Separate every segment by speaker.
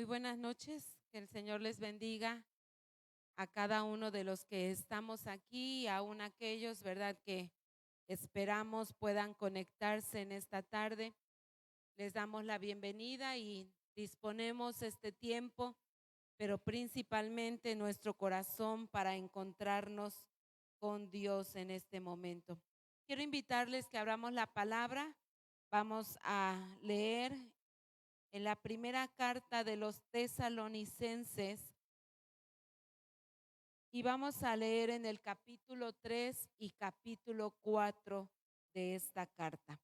Speaker 1: Muy buenas noches, que el Señor les bendiga a cada uno de los que estamos aquí, aún aquellos, ¿verdad?, que esperamos puedan conectarse en esta tarde. Les damos la bienvenida y disponemos este tiempo, pero principalmente nuestro corazón para encontrarnos con Dios en este momento. Quiero invitarles que abramos la palabra. Vamos a leer en la primera carta de los Tesalonicenses y vamos a leer en el capítulo 3 y capítulo 4 de esta carta.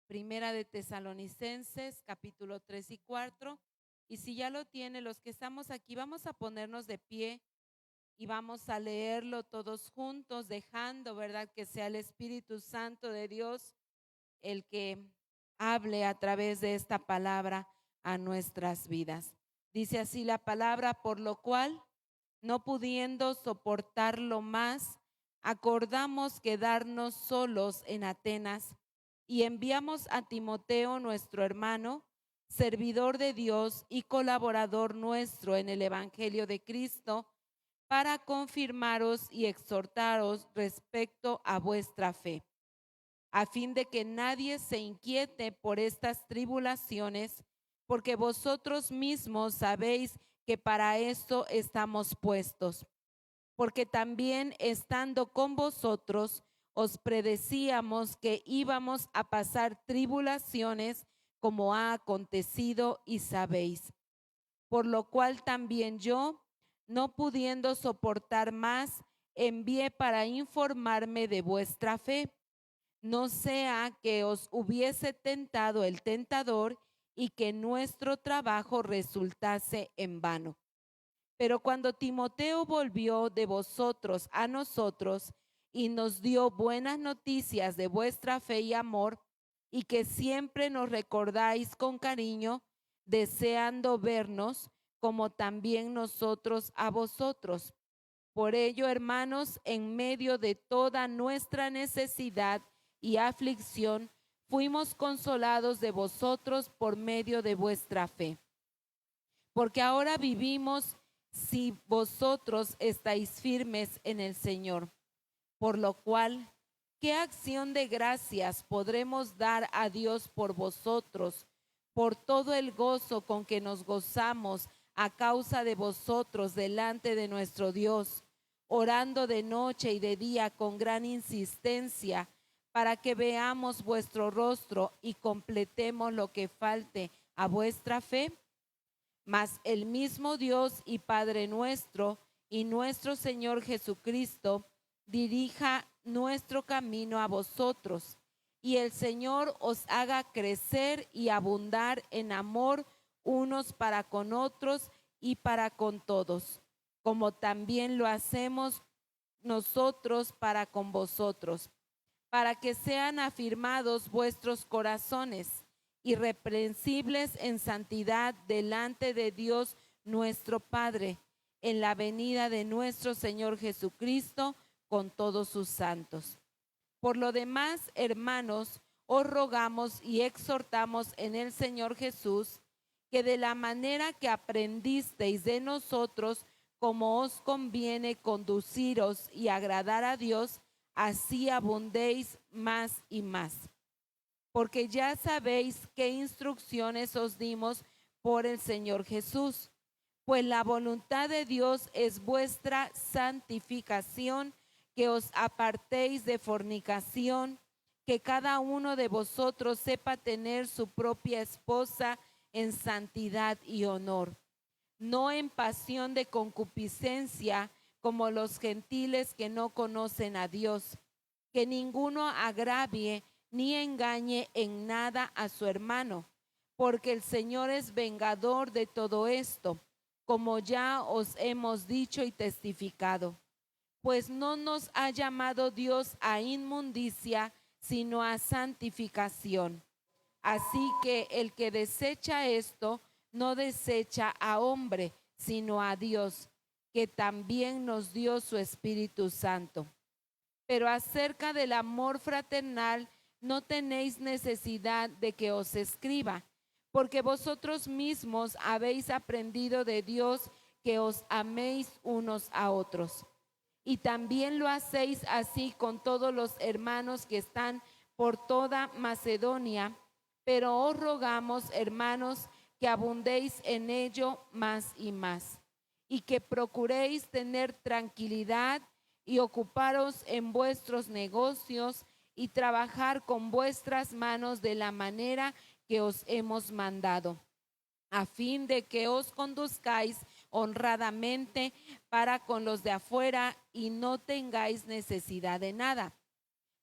Speaker 1: Primera de Tesalonicenses, capítulo 3 y 4. Y si ya lo tiene, los que estamos aquí, vamos a ponernos de pie y vamos a leerlo todos juntos, dejando, ¿verdad?, que sea el Espíritu Santo de Dios el que hable a través de esta palabra a nuestras vidas. Dice así la palabra: por lo cual, no pudiendo soportarlo más, acordamos quedarnos solos en Atenas y enviamos a Timoteo, nuestro hermano, servidor de Dios y colaborador nuestro en el Evangelio de Cristo, para confirmaros y exhortaros respecto a vuestra fe, a fin de que nadie se inquiete por estas tribulaciones, porque vosotros mismos sabéis que para esto estamos puestos. Porque también estando con vosotros os predecíamos que íbamos a pasar tribulaciones, como ha acontecido y sabéis. Por lo cual también yo, no pudiendo soportar más, envié para informarme de vuestra fe, no sea que os hubiese tentado el tentador y que nuestro trabajo resultase en vano. Pero cuando Timoteo volvió de vosotros a nosotros y nos dio buenas noticias de vuestra fe y amor, y que siempre nos recordáis con cariño, deseando vernos, como también nosotros a vosotros. Por ello, hermanos, en medio de toda nuestra necesidad y aflicción, fuimos consolados de vosotros por medio de vuestra fe. Porque ahora vivimos si vosotros estáis firmes en el Señor. Por lo cual, ¿qué acción de gracias podremos dar a Dios por vosotros, por todo el gozo con que nos gozamos a causa de vosotros delante de nuestro Dios, orando de noche y de día con gran insistencia, para que veamos vuestro rostro y completemos lo que falte a vuestra fe? Mas el mismo Dios y Padre nuestro y nuestro Señor Jesucristo dirija nuestro camino a vosotros, y el Señor os haga crecer y abundar en amor unos para con otros y para con todos, como también lo hacemos nosotros para con vosotros, para que sean afirmados vuestros corazones, irreprensibles en santidad delante de Dios nuestro Padre, en la venida de nuestro Señor Jesucristo con todos sus santos. Por lo demás, hermanos, os rogamos y exhortamos en el Señor Jesús, que de la manera que aprendisteis de nosotros, como os conviene conduciros y agradar a Dios, así abundéis más y más. Porque ya sabéis qué instrucciones os dimos por el Señor Jesús. Pues la voluntad de Dios es vuestra santificación, que os apartéis de fornicación, que cada uno de vosotros sepa tener su propia esposa en santidad y honor, no en pasión de concupiscencia, como los gentiles que no conocen a Dios. Que ninguno agravie ni engañe en nada a su hermano, porque el Señor es vengador de todo esto, como ya os hemos dicho y testificado. Pues no nos ha llamado Dios a inmundicia, sino a santificación. Así que el que desecha esto, no desecha a hombre, sino a Dios, que también nos dio su Espíritu Santo. Pero acerca del amor fraternal, no tenéis necesidad de que os escriba, porque vosotros mismos habéis aprendido de Dios que os améis unos a otros. Y también lo hacéis así con todos los hermanos que están por toda Macedonia, pero os rogamos, hermanos, que abundéis en ello más y más, y que procuréis tener tranquilidad y ocuparos en vuestros negocios y trabajar con vuestras manos de la manera que os hemos mandado, a fin de que os conduzcáis honradamente para con los de afuera y no tengáis necesidad de nada.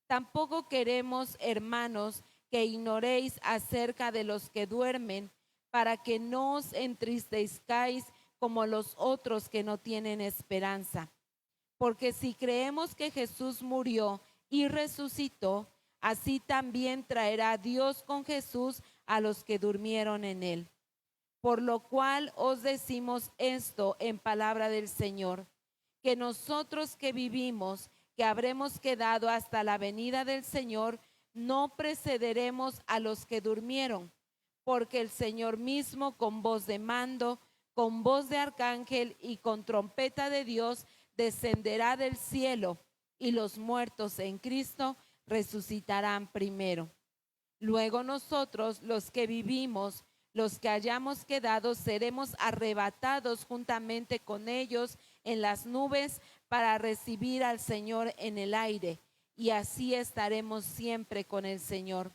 Speaker 1: Tampoco queremos, hermanos, que ignoréis acerca de los que duermen, para que no os entristezcáis como los otros que no tienen esperanza. Porque si creemos que Jesús murió y resucitó, así también traerá Dios con Jesús a los que durmieron en él. Por lo cual os decimos esto en palabra del Señor, que nosotros que vivimos, que habremos quedado hasta la venida del Señor, no precederemos a los que durmieron, porque el Señor mismo con voz de mando, con voz de arcángel y con trompeta de Dios descenderá del cielo, y los muertos en Cristo resucitarán primero. Luego nosotros, los que vivimos, los que hayamos quedado, seremos arrebatados juntamente con ellos en las nubes para recibir al Señor en el aire, y así estaremos siempre con el Señor.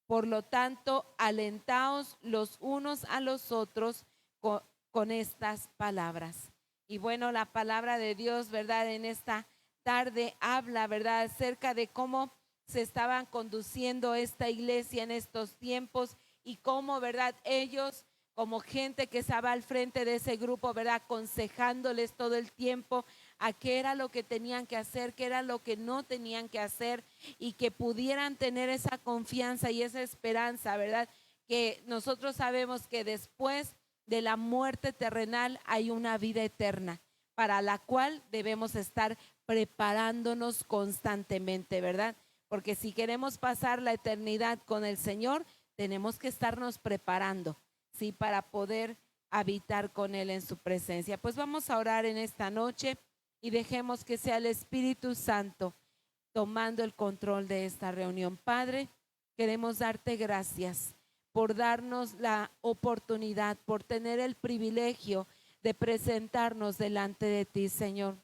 Speaker 1: Por lo tanto, alentaos los unos a los otros con estas palabras. Y bueno, la palabra de Dios, ¿verdad? En esta tarde habla, ¿verdad? Acerca de cómo se estaban conduciendo esta iglesia en estos tiempos y cómo, ¿verdad? Ellos, como gente que estaba al frente de ese grupo, ¿verdad? Aconsejándoles todo el tiempo a qué era lo que tenían que hacer, qué era lo que no tenían que hacer, y que pudieran tener esa confianza y esa esperanza, ¿verdad? Que nosotros sabemos que después de la muerte terrenal hay una vida eterna, para la cual debemos estar preparándonos constantemente, ¿verdad? Porque si queremos pasar la eternidad con el Señor, tenemos que estarnos preparando, ¿sí? Para poder habitar con Él en su presencia. Pues vamos a orar en esta noche y dejemos que sea el Espíritu Santo tomando el control de esta reunión. Padre, queremos darte gracias por darnos la oportunidad, por tener el privilegio de presentarnos delante de ti, Señor.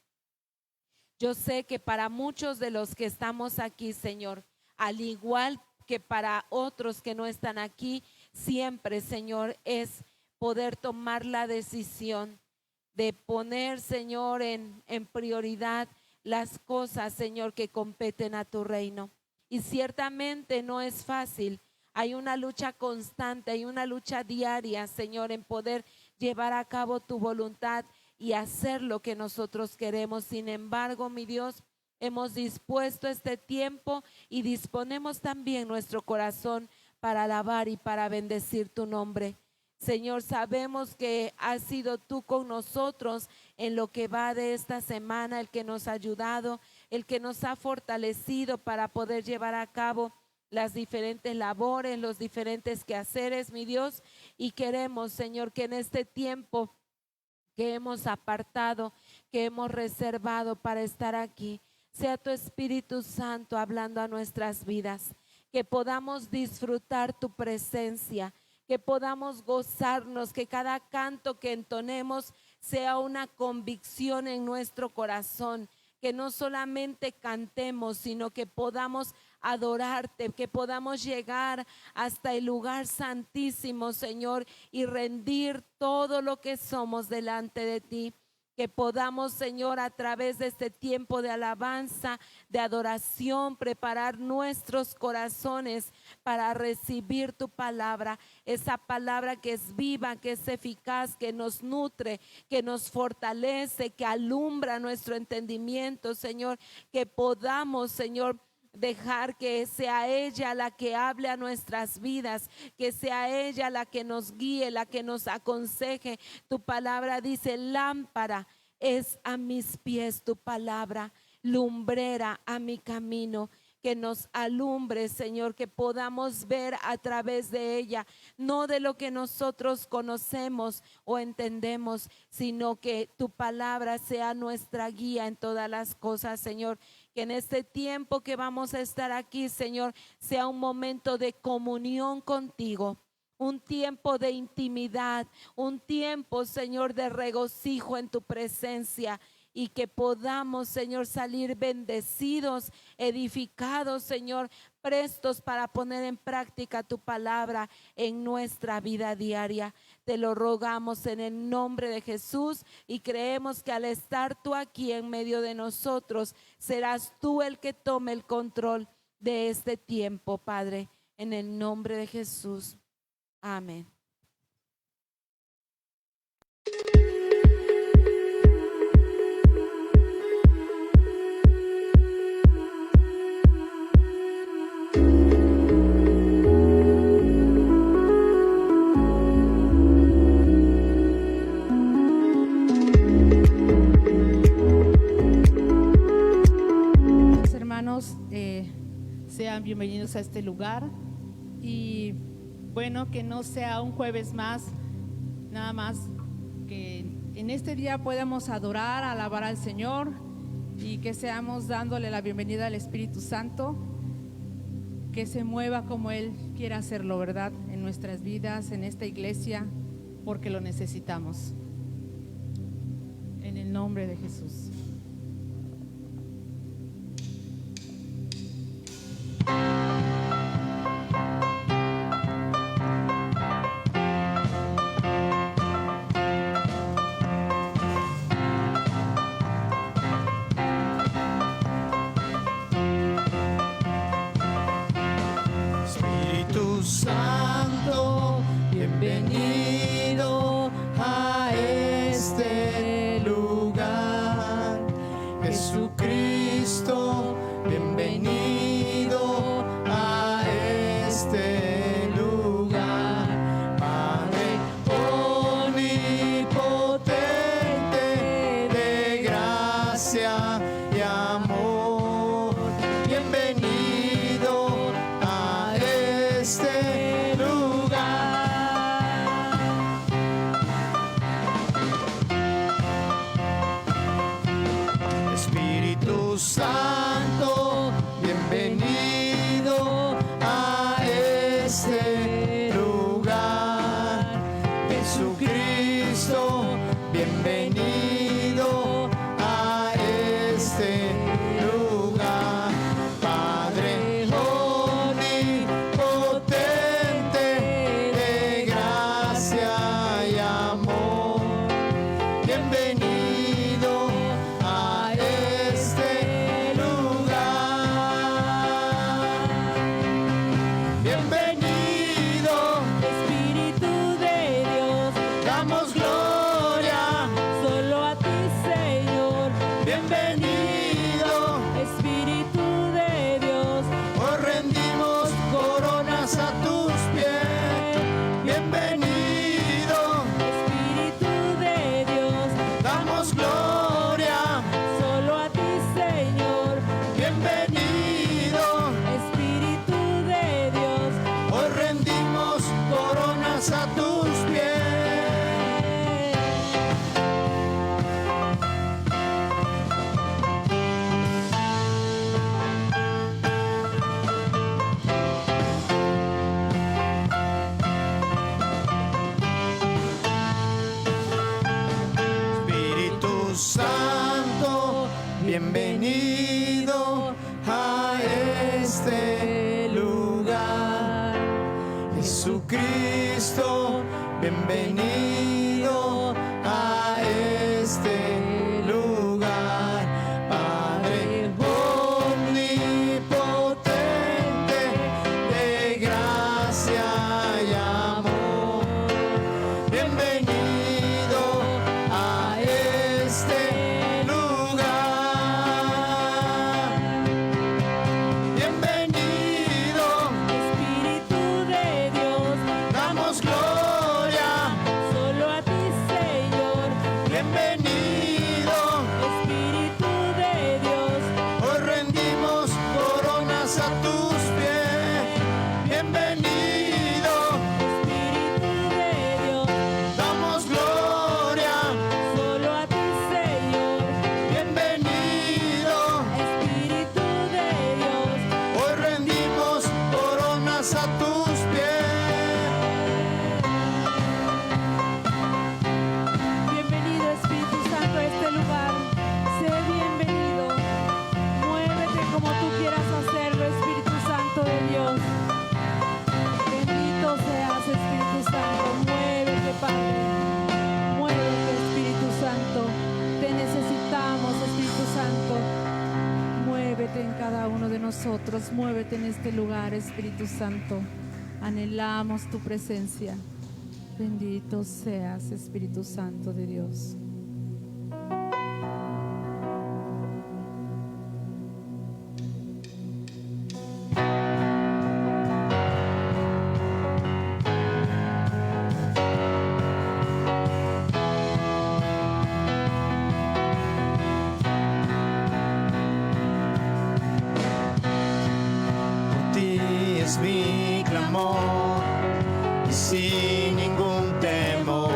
Speaker 1: Yo sé que para muchos de los que estamos aquí, Señor, al igual que para otros que no están aquí, siempre, Señor, es poder tomar la decisión de poner, Señor, en prioridad las cosas, Señor, que competen a tu reino. Y ciertamente no es fácil. Hay una lucha constante, hay una lucha diaria, Señor, en poder llevar a cabo tu voluntad y hacer lo que nosotros queremos. Sin embargo, mi Dios, hemos dispuesto este tiempo y disponemos también nuestro corazón para alabar y para bendecir tu nombre. Señor, sabemos que has sido tú con nosotros en lo que va de esta semana, el que nos ha ayudado, el que nos ha fortalecido para poder llevar a cabo las diferentes labores, los diferentes quehaceres, mi Dios, y queremos, Señor, que en este tiempo que hemos apartado, que hemos reservado para estar aquí, sea tu Espíritu Santo hablando a nuestras vidas, que podamos disfrutar tu presencia, que podamos gozarnos, que cada canto que entonemos sea una convicción en nuestro corazón, que no solamente cantemos, sino que podamos adorarte, que podamos llegar hasta el lugar santísimo, Señor, y rendir todo lo que somos delante de ti. Que podamos, Señor, a través de este tiempo de alabanza, de adoración, preparar nuestros corazones para recibir tu palabra, esa palabra que es viva, que es eficaz, que nos nutre, que nos fortalece, que alumbra nuestro entendimiento, Señor. Que podamos, Señor, dejar que sea ella la que hable a nuestras vidas, que sea ella la que nos guíe, la que nos aconseje. Tu palabra dice: lámpara es a mis pies tu palabra, lumbrera a mi camino. que nos alumbre, Señor, que podamos ver a través de ella, no de lo que nosotros conocemos o entendemos, sino que tu palabra sea nuestra guía en todas las cosas, Señor. Que en este tiempo que vamos a estar aquí, Señor, sea un momento de comunión contigo, un tiempo de intimidad, un tiempo, Señor, de regocijo en tu presencia. Y que podamos, Señor, salir bendecidos, edificados, Señor, prestos para poner en práctica tu palabra en nuestra vida diaria. Te lo rogamos en el nombre de Jesús y creemos que al estar tú aquí en medio de nosotros, serás tú el que tome el control de este tiempo, Padre, en el nombre de Jesús. Amén.
Speaker 2: Sean bienvenidos a este lugar y bueno, que no sea un jueves más, nada más que en este día podamos adorar, alabar al Señor y que seamos dándole la bienvenida al Espíritu Santo, que se mueva como Él quiera hacerlo, ¿verdad? En nuestras vidas, en esta iglesia, porque lo necesitamos. En el nombre de Jesús.
Speaker 3: Espíritu Santo, bienvenido a este lugar. Jesucristo, bienvenido a este lugar. Padre omnipotente de gracia y amor, bienvenido a este lugar. Espíritu Santo, bienvenido a este lugar. Jesucristo, bienvenido a este lugar. Padre omnipotente de gracia y amor, bienvenido a este lugar. Bienvenido,
Speaker 2: Espíritu de Dios,
Speaker 3: damos gloria.
Speaker 2: solo a ti, Señor.
Speaker 3: Bienvenido,
Speaker 2: Espíritu de Dios,
Speaker 3: hoy rendimos coronas a tus pies. Bienvenido,
Speaker 2: Espíritu de Dios,
Speaker 3: damos gloria.
Speaker 2: solo a ti, Señor.
Speaker 3: Bienvenido,
Speaker 2: Espíritu de Dios,
Speaker 3: hoy rendimos coronas a tus pies. Espíritu Santo, bienvenido a este lugar. Jesucristo, bienvenido a este lugar. Padre omnipotente de gracia y amor, bienvenido a este lugar. Bienvenido,
Speaker 2: Espíritu de Dios,
Speaker 3: damos gloria.
Speaker 2: solo a ti, Señor.
Speaker 3: Bienvenido,
Speaker 2: Muévete, Espíritu Santo. Te necesitamos, Espíritu Santo. Muévete en cada uno de nosotros. Muévete en este lugar, Espíritu Santo. Anhelamos tu presencia. Bendito seas, Espíritu Santo de Dios.
Speaker 3: Por ti es mi clamor y sin ningún temor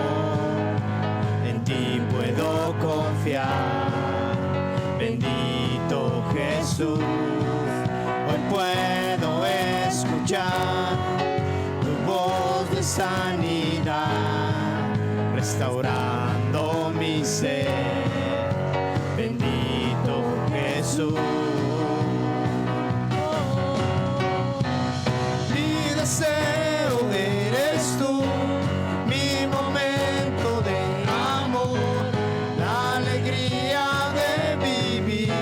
Speaker 3: en ti puedo confiar. Bendito Jesús, hoy puedo escuchar tu voz de sanidad, restaurando mi ser. Bendito Jesús. Mi deseo eres tú, mi momento de amor, la alegría de vivir.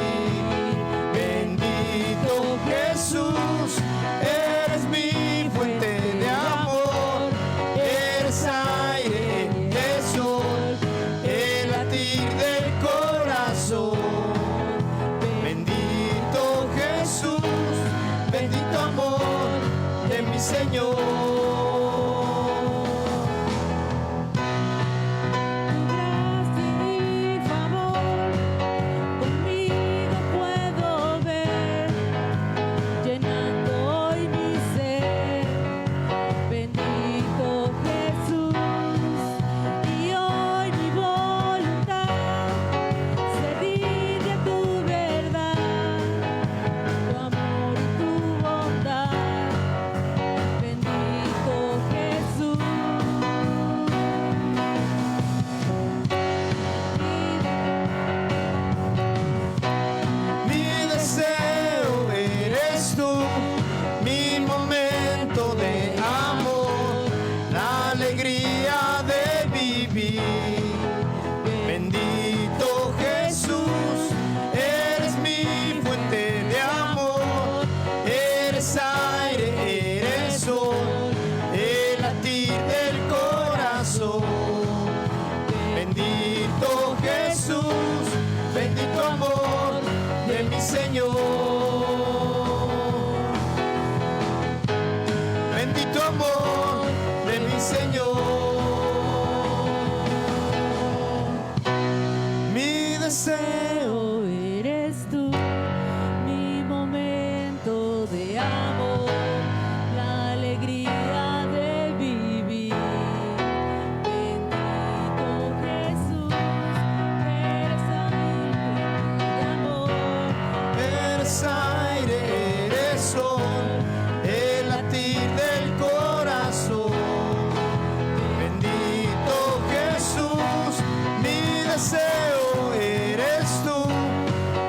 Speaker 3: Bendito Jesús, eres mi fuente de amor, eres aire, eres sol, el latir del corazón. Bendito Jesús, bendito amor de mi Señor.
Speaker 2: Gracia y favor conmigo puedo ver, llenando hoy mi ser. Bendito Jesús, y hoy mi voluntad se rinde a tu verdad, tu amor y tu bondad. Bendito Jesús.
Speaker 3: Mi deseo eres tú, mi momento de amor, la alegría de vivir. Bendito Jesús, eres mi fuente de amor, eres aire, eres sol, el latir del corazón. Bendito Jesús, bendito amor de mi Señor. Bendito amor de mi Señor. Mi deseo
Speaker 2: Eres tú, mi momento de amor, la alegría de vivir. Bendito Jesús, eres aire de amor,
Speaker 3: eres aire, eres sol, el latir del corazón. Bendito Jesús, mi deseo eres tú,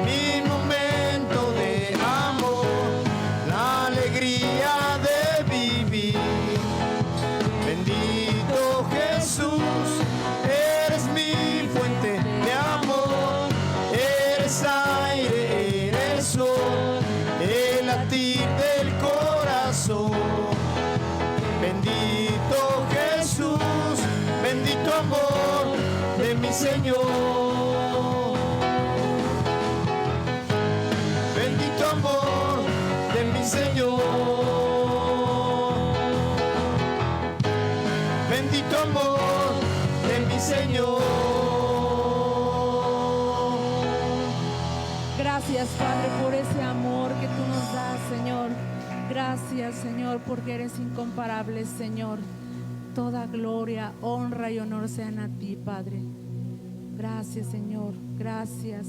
Speaker 3: mi momento de amor, la alegría de vivir. Bendito Jesús, eres mi fuente de amor, eres aire, eres sol, el latir del corazón. Bendito Jesús, bendito amor de mi Señor. Bendito amor de mi Señor. Bendito amor de mi Señor.
Speaker 2: Gracias, Padre, por ese amor que tú nos das, Señor. Gracias, Señor, porque eres incomparable, Señor. Toda gloria, honra y honor sean a ti, Padre. Gracias, Señor. Gracias.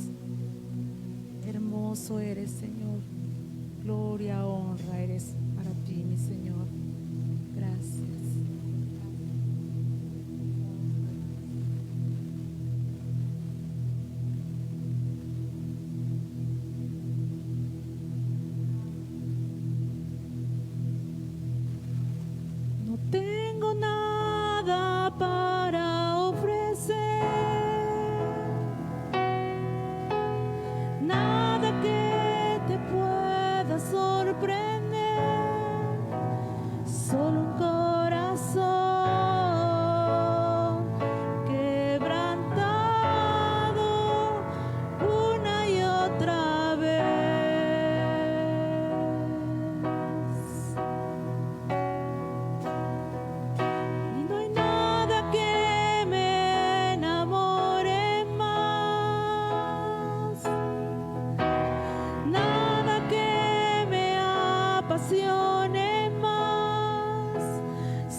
Speaker 2: Hermoso eres, Señor. Gloria, honra eres para ti, mi Señor. Gracias. No tengo nada nada para ofrecer, nada que te pueda sorprender, solo un corazón quebrantado una y otra vez. Y no hay nada que me enamore más, nada que me apasione más,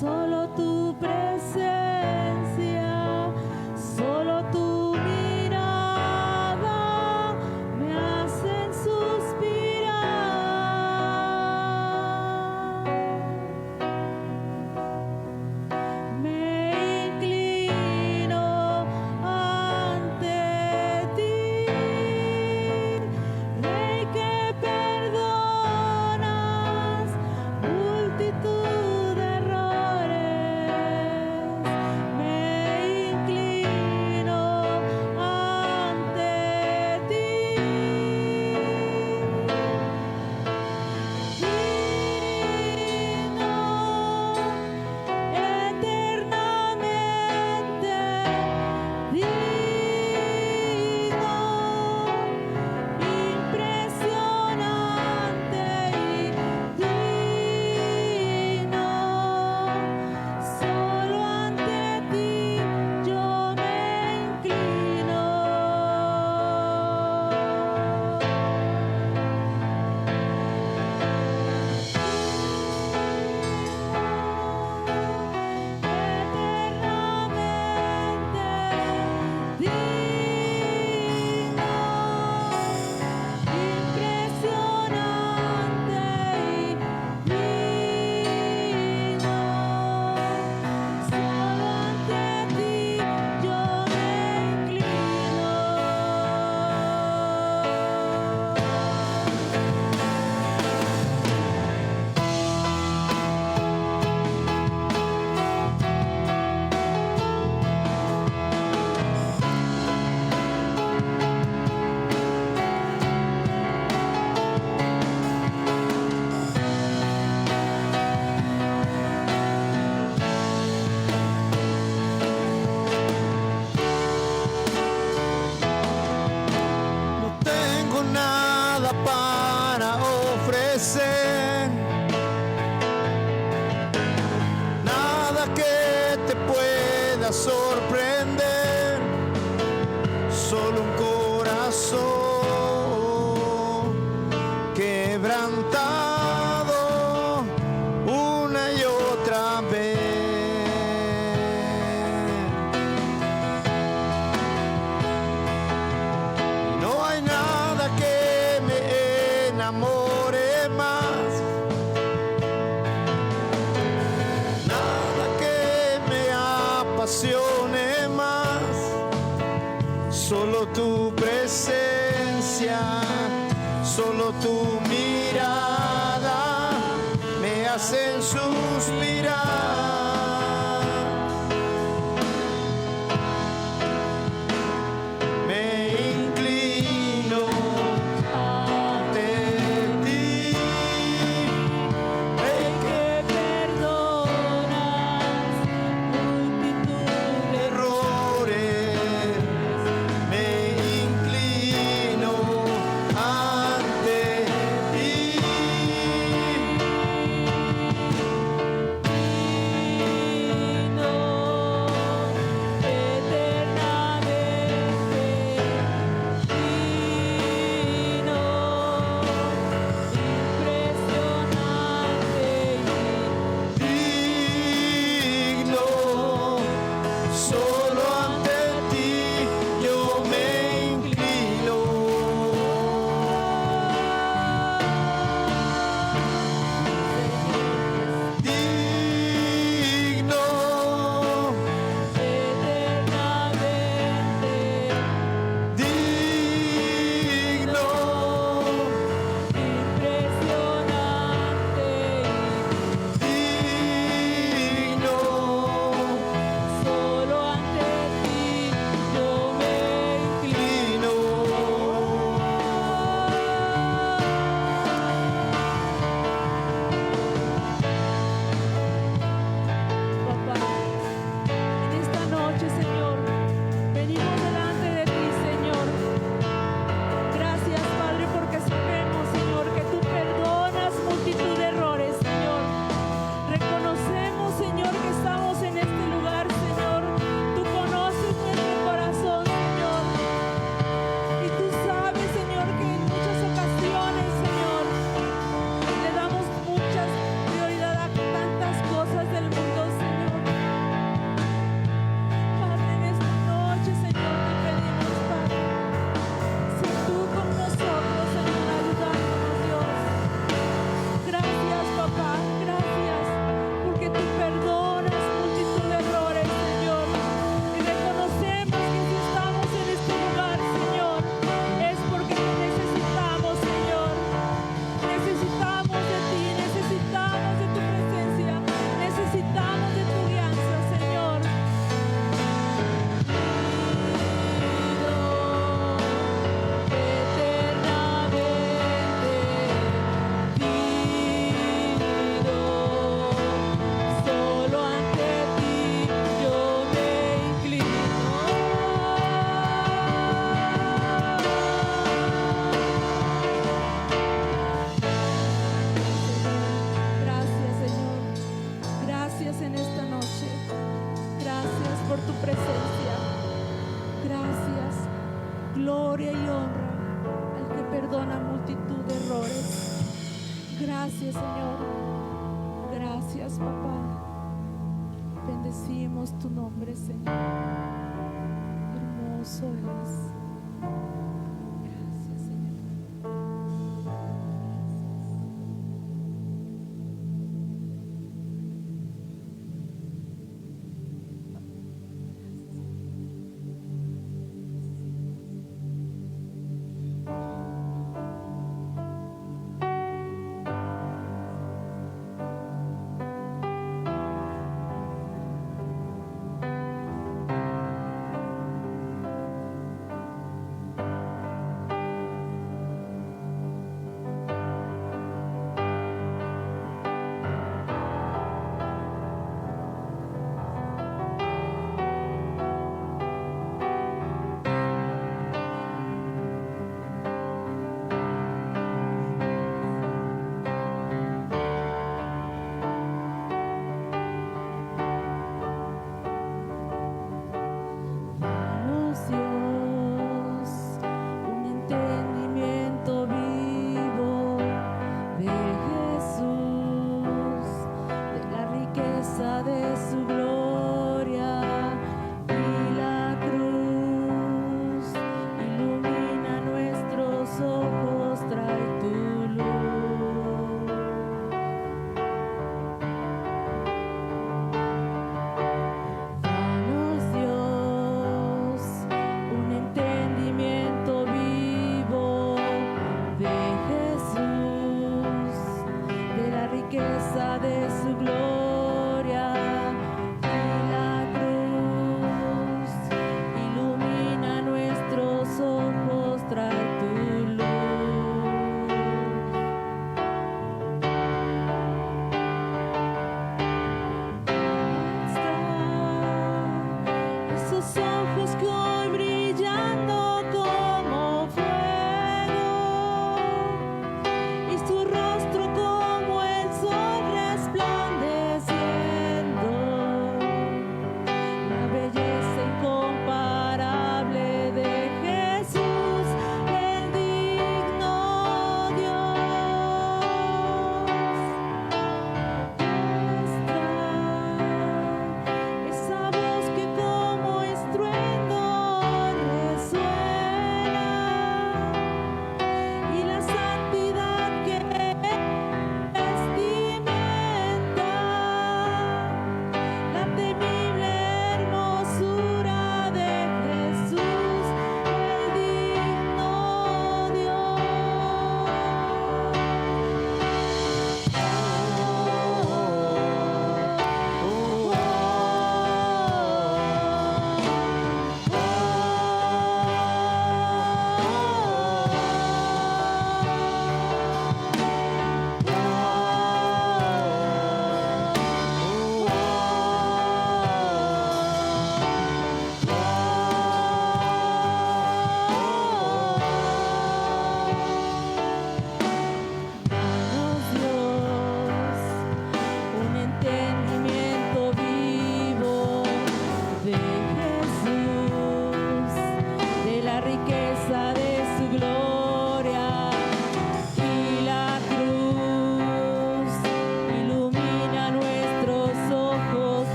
Speaker 2: solo tu presencia, solo tu mirada me hacen suspirar. Me inclino ante ti, Rey que perdonas multitud de errores. Me inclino ante ti, digno, eternamente digno, impresionante y digno. Solo ante ti yo me inclino. Eternamente digno, impresionante y digno. Solo ante ti yo me inclino.
Speaker 3: No tengo nada para ofrecer, nada que te pueda sorprender, solo un corazón quebrantado una y otra vez. No hay nada que me enamore más, nada que me apasione más, solo tu presencia, solo tu mirada me hacen suspirar. Me inclino ante ti, Rey
Speaker 2: Que perdonas multitud de
Speaker 3: errores. Me inclino ante
Speaker 2: presencia. Gracias, gloria y honra al que perdona multitud de errores. Gracias, Señor. Gracias, papá. Bendecimos tu nombre, Señor. Hermoso eres. Gracias, Señor.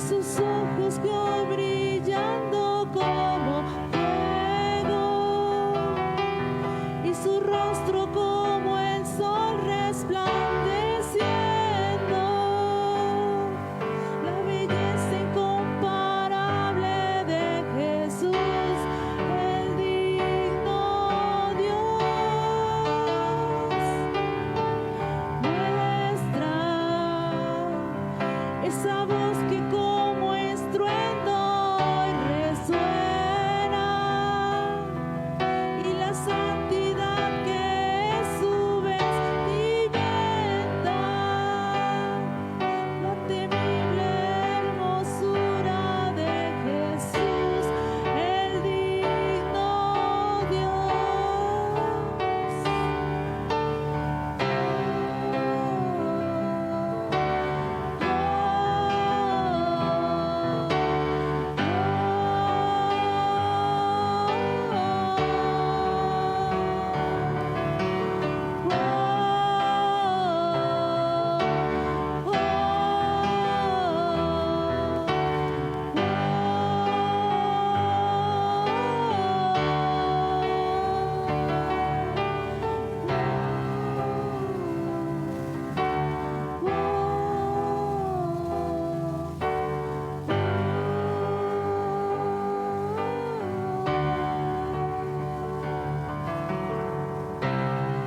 Speaker 2: sus ojos que brillando como fuego y su rostro como el sol resplandeciendo. La belleza incomparable de Jesús, el digno Dios. Muestra esa voz que como estruendo hoy resuena, y la santidad que es su vestimenta, la temible hermosura de Jesús, el digno Dios.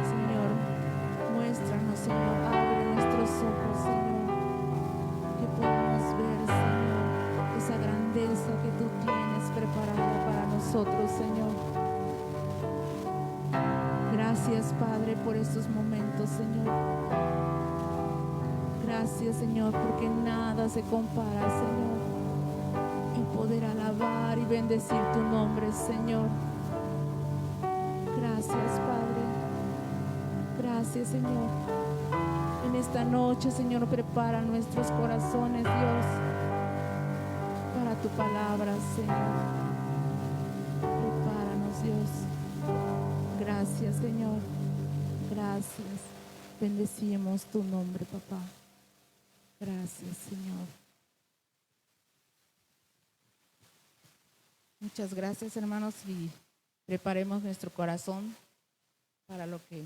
Speaker 2: Señor, muéstranos, Señor, abre nuestros ojos, Señor, que podamos ver, Señor, esa grandeza que tú tienes preparada para nosotros, Señor. Gracias, Padre, por estos momentos, Señor. Gracias, Señor, porque nada se compara, Señor, en poder alabar y bendecir tu nombre, Señor. Gracias, Padre. Gracias, Señor. En esta noche, Señor, prepara nuestros corazones, Dios, para tu palabra, Señor. Prepáranos, Dios. Gracias, Señor. Gracias. Bendecimos tu nombre, papá. Gracias, Señor. Muchas gracias, hermanos, y preparemos nuestro corazón para lo que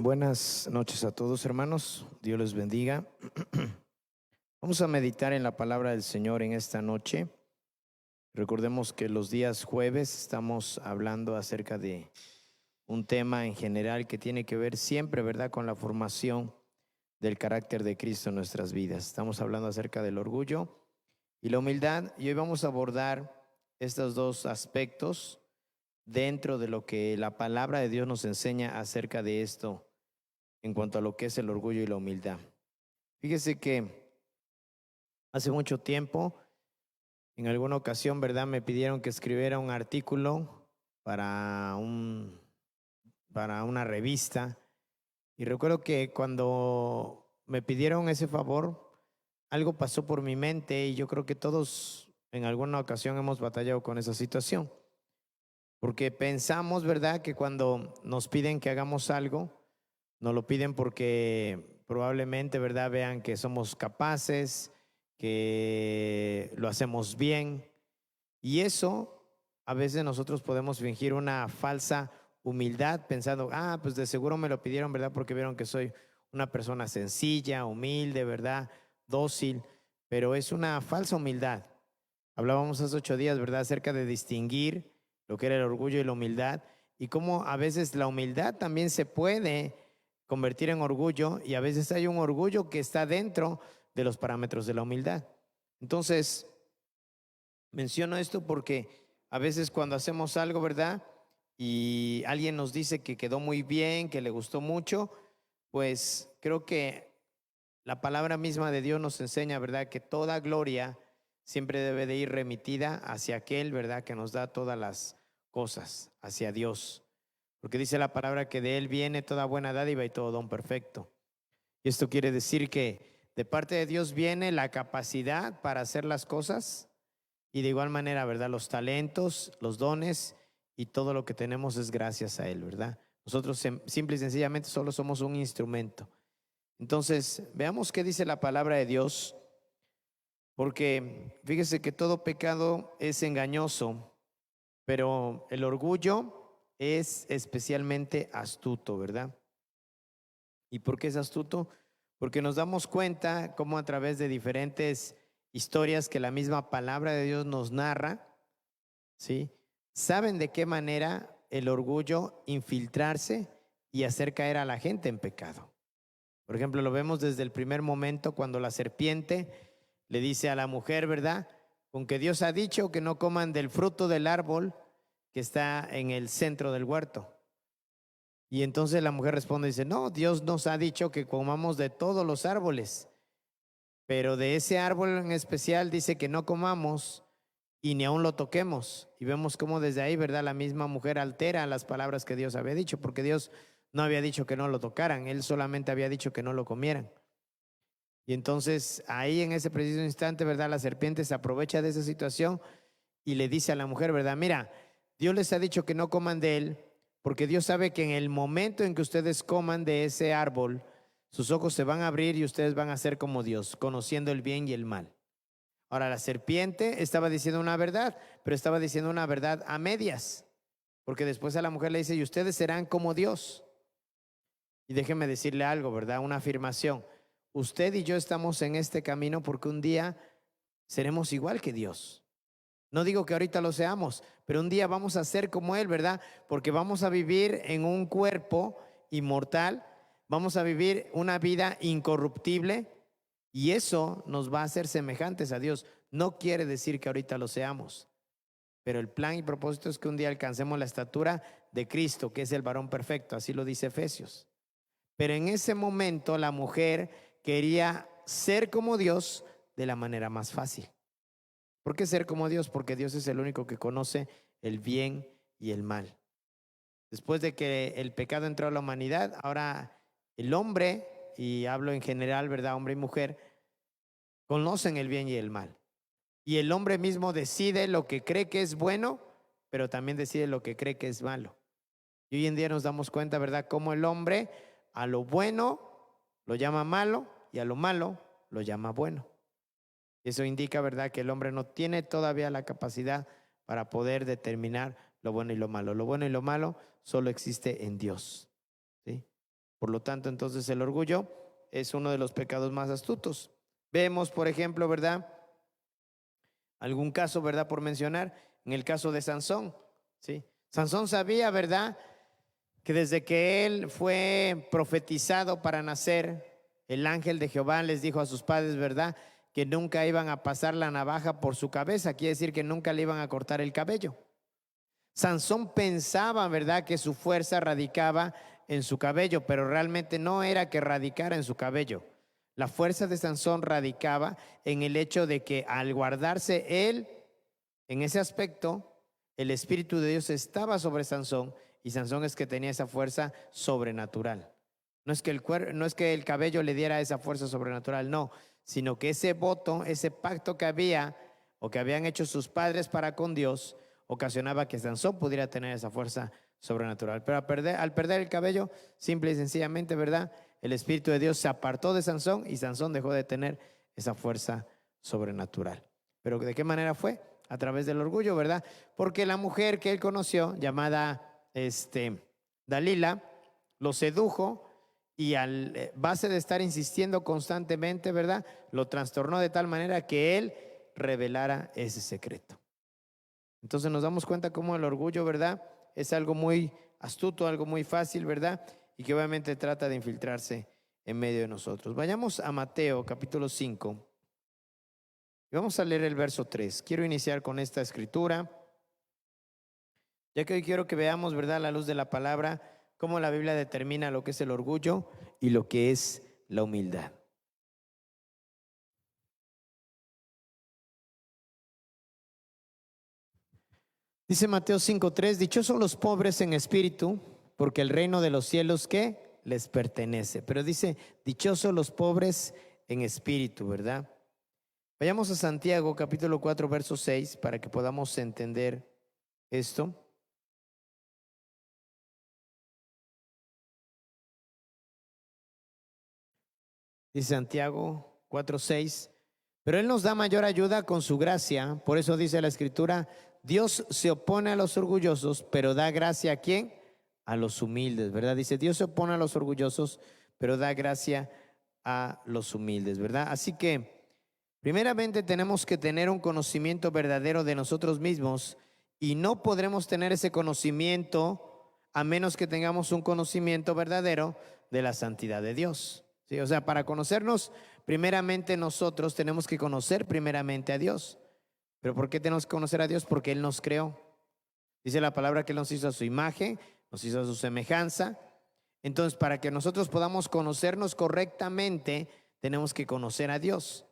Speaker 3: Buenas noches a todos, hermanos. Dios les bendiga. Vamos a meditar en la palabra del Señor en esta noche. Recordemos que los días jueves estamos hablando acerca de un tema en general que tiene que ver siempre, ¿verdad?, con la formación del carácter de Cristo en nuestras vidas. Estamos hablando acerca del orgullo y la humildad, y hoy vamos a abordar estos dos aspectos dentro de lo que la palabra de Dios nos enseña acerca de esto en cuanto a lo que es el orgullo y la humildad. Fíjese que hace mucho tiempo, en alguna ocasión, ¿verdad?, me pidieron que escribiera un artículo para una revista, y recuerdo que cuando me pidieron ese favor, algo pasó por mi mente, y yo creo que todos en alguna ocasión hemos batallado con esa situación, porque pensamos, ¿verdad?, que cuando nos piden que hagamos algo, nos lo piden porque probablemente, ¿verdad?, vean que somos capaces, que lo hacemos bien, y eso a veces nosotros podemos fingir una falsa humildad pensando, pues de seguro me lo pidieron, ¿verdad?, porque vieron que soy una persona sencilla, humilde, ¿verdad?, dócil, pero es una falsa humildad. Hablábamos hace 8 días, ¿verdad?, acerca de distinguir lo que era el orgullo y la humildad, y cómo a veces la humildad también se puede convertir en orgullo, y a veces hay un orgullo que está dentro de los parámetros de la humildad. Entonces, Menciono esto porque a veces cuando hacemos algo, ¿verdad? Y alguien nos dice que quedó muy bien, que le gustó mucho, pues creo que la palabra misma de Dios nos enseña, ¿verdad? Que toda gloria siempre debe de ir remitida hacia aquel, ¿verdad? Que nos da todas las cosas, hacia Dios. Porque dice la palabra que de Él viene toda buena dádiva y todo don perfecto. Y esto quiere decir que de parte de Dios viene la capacidad para hacer las cosas y de igual manera, ¿verdad? Los talentos, los dones y todo lo que tenemos es gracias a Él, ¿verdad? Nosotros simple y sencillamente solo somos un instrumento. Entonces, veamos qué dice la palabra de Dios, porque fíjese que todo pecado es engañoso, pero el orgullo es especialmente astuto, ¿verdad? ¿Y por qué es astuto? Porque nos damos cuenta cómo a través de diferentes historias que la misma palabra de Dios nos narra, ¿sí? Saben de qué manera el orgullo infiltrarse y hacer caer a la gente en pecado. Por ejemplo, lo vemos desde el primer momento cuando la serpiente le dice a la mujer, ¿verdad? Con que Dios ha dicho que no coman del fruto del árbol que está en el centro del huerto. Y entonces la mujer responde y dice, no, Dios nos ha dicho que comamos de todos los árboles, pero de ese árbol en especial dice que no comamos y ni aún lo toquemos. Y vemos cómo desde ahí, ¿verdad? La misma mujer altera las palabras que Dios había dicho, porque Dios no había dicho que no lo tocaran, Él solamente había dicho que no lo comieran. Y entonces ahí en ese preciso instante, ¿verdad? La serpiente se aprovecha de esa situación y le dice a la mujer, ¿verdad? Mira, Dios les ha dicho que no coman de él, porque Dios sabe que en el momento en que ustedes coman de ese árbol, sus ojos se van a abrir y ustedes van a ser como Dios, conociendo el bien y el mal. Ahora, la serpiente estaba diciendo una verdad, pero estaba diciendo una verdad a medias, porque después a la mujer le dice, y ustedes serán como Dios. Y déjeme decirle algo, ¿verdad? Una afirmación. Usted y yo estamos en este camino porque un día seremos igual que Dios. No digo que ahorita lo seamos, pero un día vamos a ser como Él, ¿verdad? Porque vamos a vivir en un cuerpo inmortal, vamos a vivir una vida incorruptible y eso nos va a hacer semejantes a Dios. No quiere decir que ahorita lo seamos, pero el plan y propósito es que un día alcancemos la estatura de Cristo, que es el varón perfecto, así lo dice Efesios. Pero en ese momento la mujer quería ser como Dios de la manera más fácil. ¿Por qué ser como Dios? Porque Dios es el único que conoce el bien y el mal. Después de que el pecado entró a la humanidad, ahora el hombre, y hablo en general, ¿verdad? Hombre y mujer, conocen el bien y el mal. Y el hombre mismo decide lo que cree que es bueno, pero también decide lo que cree que es malo. Y hoy en día nos damos cuenta, ¿verdad? Cómo el hombre a lo bueno lo llama malo y a lo malo lo llama bueno. Eso indica, ¿verdad?, que el hombre no tiene todavía la capacidad para poder determinar lo bueno y lo malo. Lo bueno y lo malo solo existe en Dios, ¿sí? Por lo tanto, entonces el orgullo es uno de los pecados más astutos. Vemos, por ejemplo, ¿verdad?, algún caso, ¿verdad?, por mencionar, en el caso de Sansón, ¿sí? Sansón sabía, ¿verdad?, que desde que él fue profetizado para nacer, el ángel de Jehová les dijo a sus padres, ¿verdad?, que nunca iban a pasar la navaja por su cabeza, quiere decir que nunca le iban a cortar el cabello. Sansón pensaba, ¿verdad?, que su fuerza radicaba en su cabello, pero realmente no era que radicara en su cabello. La fuerza de Sansón radicaba en el hecho de que al guardarse él en ese aspecto, el Espíritu de Dios estaba sobre Sansón y Sansón es que tenía esa fuerza sobrenatural. No es que el cabello le diera esa fuerza sobrenatural, no, sino que ese voto, ese pacto que había o que habían hecho sus padres para con Dios, ocasionaba que Sansón pudiera tener esa fuerza sobrenatural. Pero al perder el cabello, simple y sencillamente, ¿verdad?, el Espíritu de Dios se apartó de Sansón y Sansón dejó de tener esa fuerza sobrenatural. ¿Pero de qué manera fue? A través del orgullo, ¿verdad? Porque la mujer que él conoció, llamada Dalila, lo sedujo y al base de estar insistiendo constantemente, ¿verdad?, lo trastornó de tal manera que él revelara ese secreto. Entonces nos damos cuenta cómo el orgullo, ¿verdad?, es algo muy astuto, algo muy fácil, ¿verdad?, y que obviamente trata de infiltrarse en medio de nosotros. Vayamos a Mateo capítulo 5. Y vamos a leer el verso 3. Quiero iniciar con esta escritura, ya que hoy quiero que veamos, ¿verdad?, a la luz de la palabra, cómo la Biblia determina lo que es el orgullo y lo que es la humildad. Dice Mateo 5:3, dichosos los pobres en espíritu, porque el reino de los cielos, ¿qué?, les pertenece. Pero dice, dichosos los pobres en espíritu, ¿verdad? Vayamos a Santiago capítulo 4, verso 6, para que podamos entender esto. Dice Santiago 4:6, pero Él nos da mayor ayuda con su gracia. Por eso dice la Escritura, Dios se opone a los orgullosos, pero da gracia ¿a quién? A los humildes, ¿verdad? Dice, Dios se opone a los orgullosos, pero da gracia a los humildes, ¿verdad? Así que, primeramente tenemos que tener un conocimiento verdadero de nosotros mismos y no podremos tener ese conocimiento a menos que tengamos un conocimiento verdadero de la santidad de Dios. ¿Sí? O sea, para conocernos primeramente nosotros tenemos que conocer primeramente a Dios. ¿Pero por qué tenemos que conocer a Dios? Porque Él nos creó. Dice la palabra que Él nos hizo a su imagen, nos hizo a su semejanza. Entonces, para que nosotros podamos conocernos correctamente, tenemos que conocer a Dios.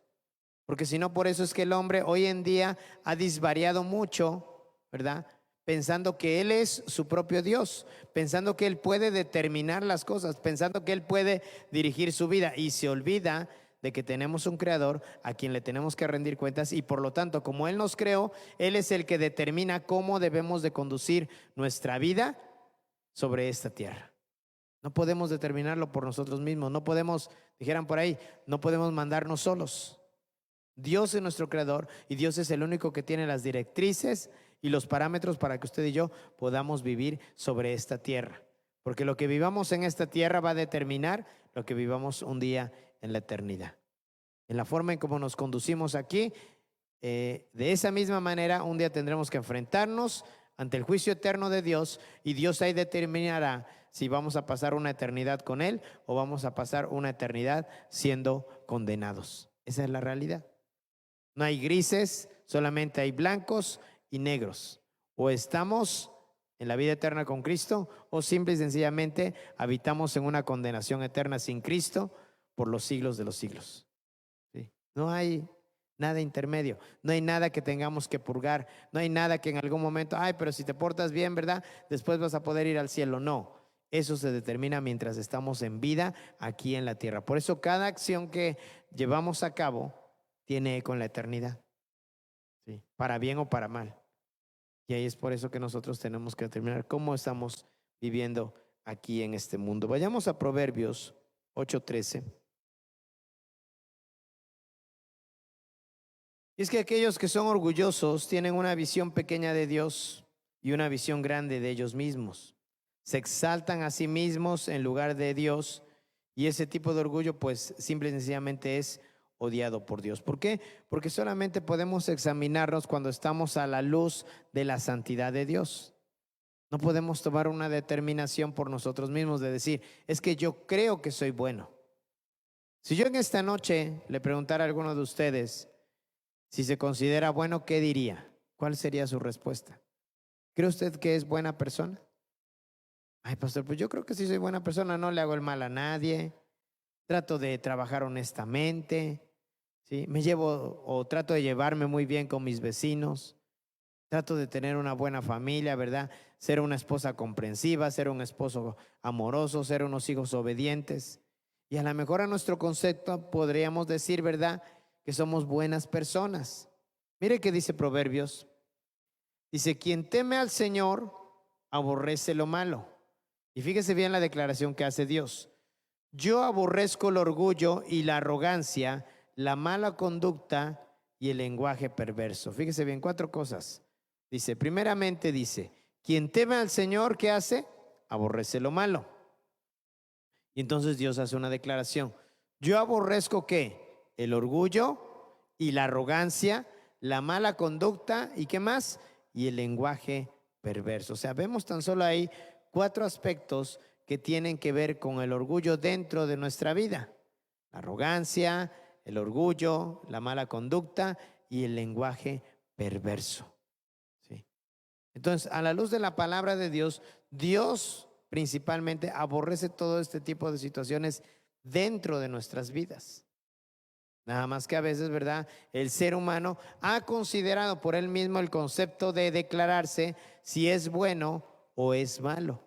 Speaker 3: Porque si no, por eso es que el hombre hoy en día ha disvariado mucho, ¿verdad? Pensando que Él es su propio Dios, pensando que Él puede determinar las cosas, pensando que Él puede dirigir su vida, y se olvida de que tenemos un creador a quien le tenemos que rendir cuentas, y por lo tanto, como Él nos creó, Él es el que determina cómo debemos de conducir nuestra vida sobre esta tierra. No podemos determinarlo por nosotros mismos, no podemos, dijeran por ahí, no podemos mandarnos solos. Dios es nuestro creador y Dios es el único que tiene las directrices y los parámetros para que usted y yo podamos vivir sobre esta tierra. Porque lo que vivamos en esta tierra va a determinar lo que vivamos un día en la eternidad. En la forma en cómo nos conducimos aquí, de esa misma manera un día tendremos que enfrentarnos ante el juicio eterno de Dios, y Dios ahí determinará si vamos a pasar una eternidad con Él o vamos a pasar una eternidad siendo condenados. Esa es la realidad. No hay grises, solamente hay blancos y negros. O estamos en la vida eterna con Cristo, o simple y sencillamente habitamos en una condenación eterna sin Cristo por los siglos de los siglos. ¿Sí? No hay nada intermedio, no hay nada que tengamos que purgar, no hay nada que en algún momento, ay, pero si te portas bien, ¿verdad?, después vas a poder ir al cielo. No, eso se determina mientras estamos en vida aquí en la tierra. Por eso cada acción que llevamos a cabo tiene eco en la eternidad, ¿sí?, para bien o para mal. Y ahí es por eso que nosotros tenemos que determinar cómo estamos viviendo aquí en este mundo. Vayamos a Proverbios 8:13. Y es que aquellos que son orgullosos tienen una visión pequeña de Dios y una visión grande de ellos mismos. Se exaltan a sí mismos en lugar de Dios, y ese tipo de orgullo pues simple y sencillamente es odiado por Dios. ¿Por qué? Porque solamente podemos examinarnos cuando estamos a la luz de la santidad de Dios. No podemos tomar una determinación por nosotros mismos de decir, es que yo creo que soy bueno. Si yo en esta noche le preguntara a alguno de ustedes si se considera bueno, ¿qué diría? ¿Cuál sería su respuesta? ¿Cree usted que es buena persona? Ay, pastor, pues yo creo que sí soy buena persona, no le hago el mal a nadie, trato de trabajar honestamente, ¿sí? Me llevo o trato de llevarme muy bien con mis vecinos, trato de tener una buena familia, ¿verdad? Ser una esposa comprensiva, ser un esposo amoroso, ser unos hijos obedientes. Y a lo mejor a nuestro concepto podríamos decir, ¿verdad?, que somos buenas personas. Mire que dice Proverbios. Dice, quien teme al Señor aborrece lo malo. Y fíjese bien la declaración que hace Dios. Yo aborrezco el orgullo y la arrogancia, la mala conducta y el lenguaje perverso. Fíjese bien, 4 cosas. Dice, primeramente dice, quien teme al Señor, ¿qué hace? Aborrece lo malo. Y entonces Dios hace una declaración. Yo aborrezco ¿qué? El orgullo y la arrogancia, la mala conducta y ¿qué más? Y el lenguaje perverso. O sea, vemos tan solo ahí 4 aspectos que tienen que ver con el orgullo dentro de nuestra vida. La arrogancia, el orgullo, la mala conducta y el lenguaje perverso. ¿Sí? Entonces, a la luz de la palabra de Dios, Dios principalmente aborrece todo este tipo de situaciones dentro de nuestras vidas. Nada más que a veces, ¿verdad?, el ser humano ha considerado por él mismo el concepto de declararse si es bueno o es malo.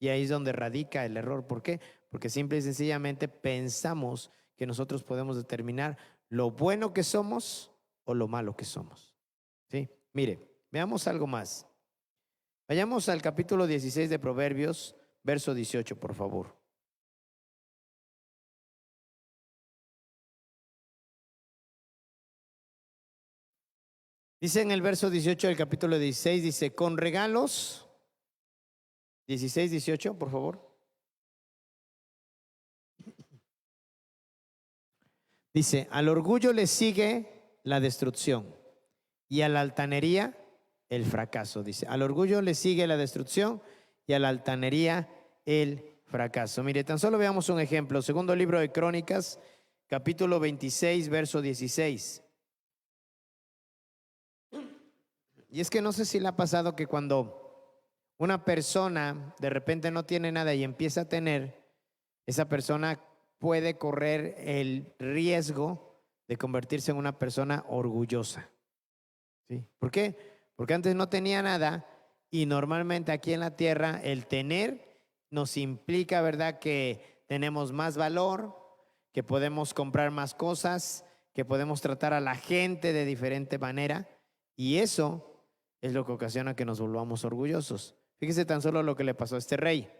Speaker 3: Y ahí es donde radica el error. ¿Por qué? Porque simple y sencillamente pensamos que nosotros podemos determinar lo bueno que somos o lo malo que somos. ¿Sí? Mire, veamos algo más. Vayamos al capítulo 16 de Proverbios, verso 18, por favor. Dice en el verso 18 del capítulo 16, dice, con regalos, 16, 18, por favor. Dice, al orgullo le sigue la destrucción y a la altanería el fracaso. Dice, al orgullo le sigue la destrucción y a la altanería el fracaso. Mire, tan solo veamos un ejemplo. Segundo libro de Crónicas, capítulo 26, verso 16. Y es que no sé si le ha pasado que cuando una persona de repente no tiene nada y empieza a tener, esa persona puede correr el riesgo de convertirse en una persona orgullosa. ¿Sí? ¿Por qué? Porque antes no tenía nada y normalmente aquí en la tierra el tener nos implica, ¿verdad?, que tenemos más valor, que podemos comprar más cosas, que podemos tratar a la gente de diferente manera, y eso es lo que ocasiona que nos volvamos orgullosos. Fíjese tan solo lo que le pasó a este rey.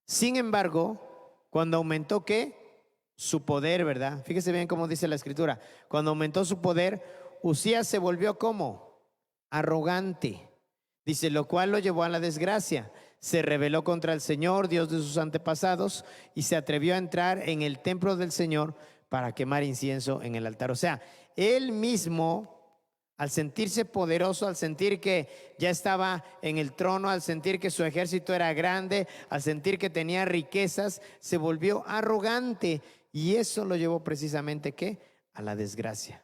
Speaker 3: Sin embargo, cuando aumentó ¿qué? Su poder, ¿verdad? Fíjese bien cómo dice la escritura. Cuando aumentó su poder, Usías se volvió ¿cómo? Arrogante. Dice, lo cual lo llevó a la desgracia. Se rebeló contra el Señor, Dios de sus antepasados, y se atrevió a entrar en el templo del Señor para quemar incienso en el altar. O sea, él mismo, al sentirse poderoso, al sentir que ya estaba en el trono, al sentir que su ejército era grande, al sentir que tenía riquezas, se volvió arrogante. Y eso lo llevó precisamente ¿qué? A la desgracia.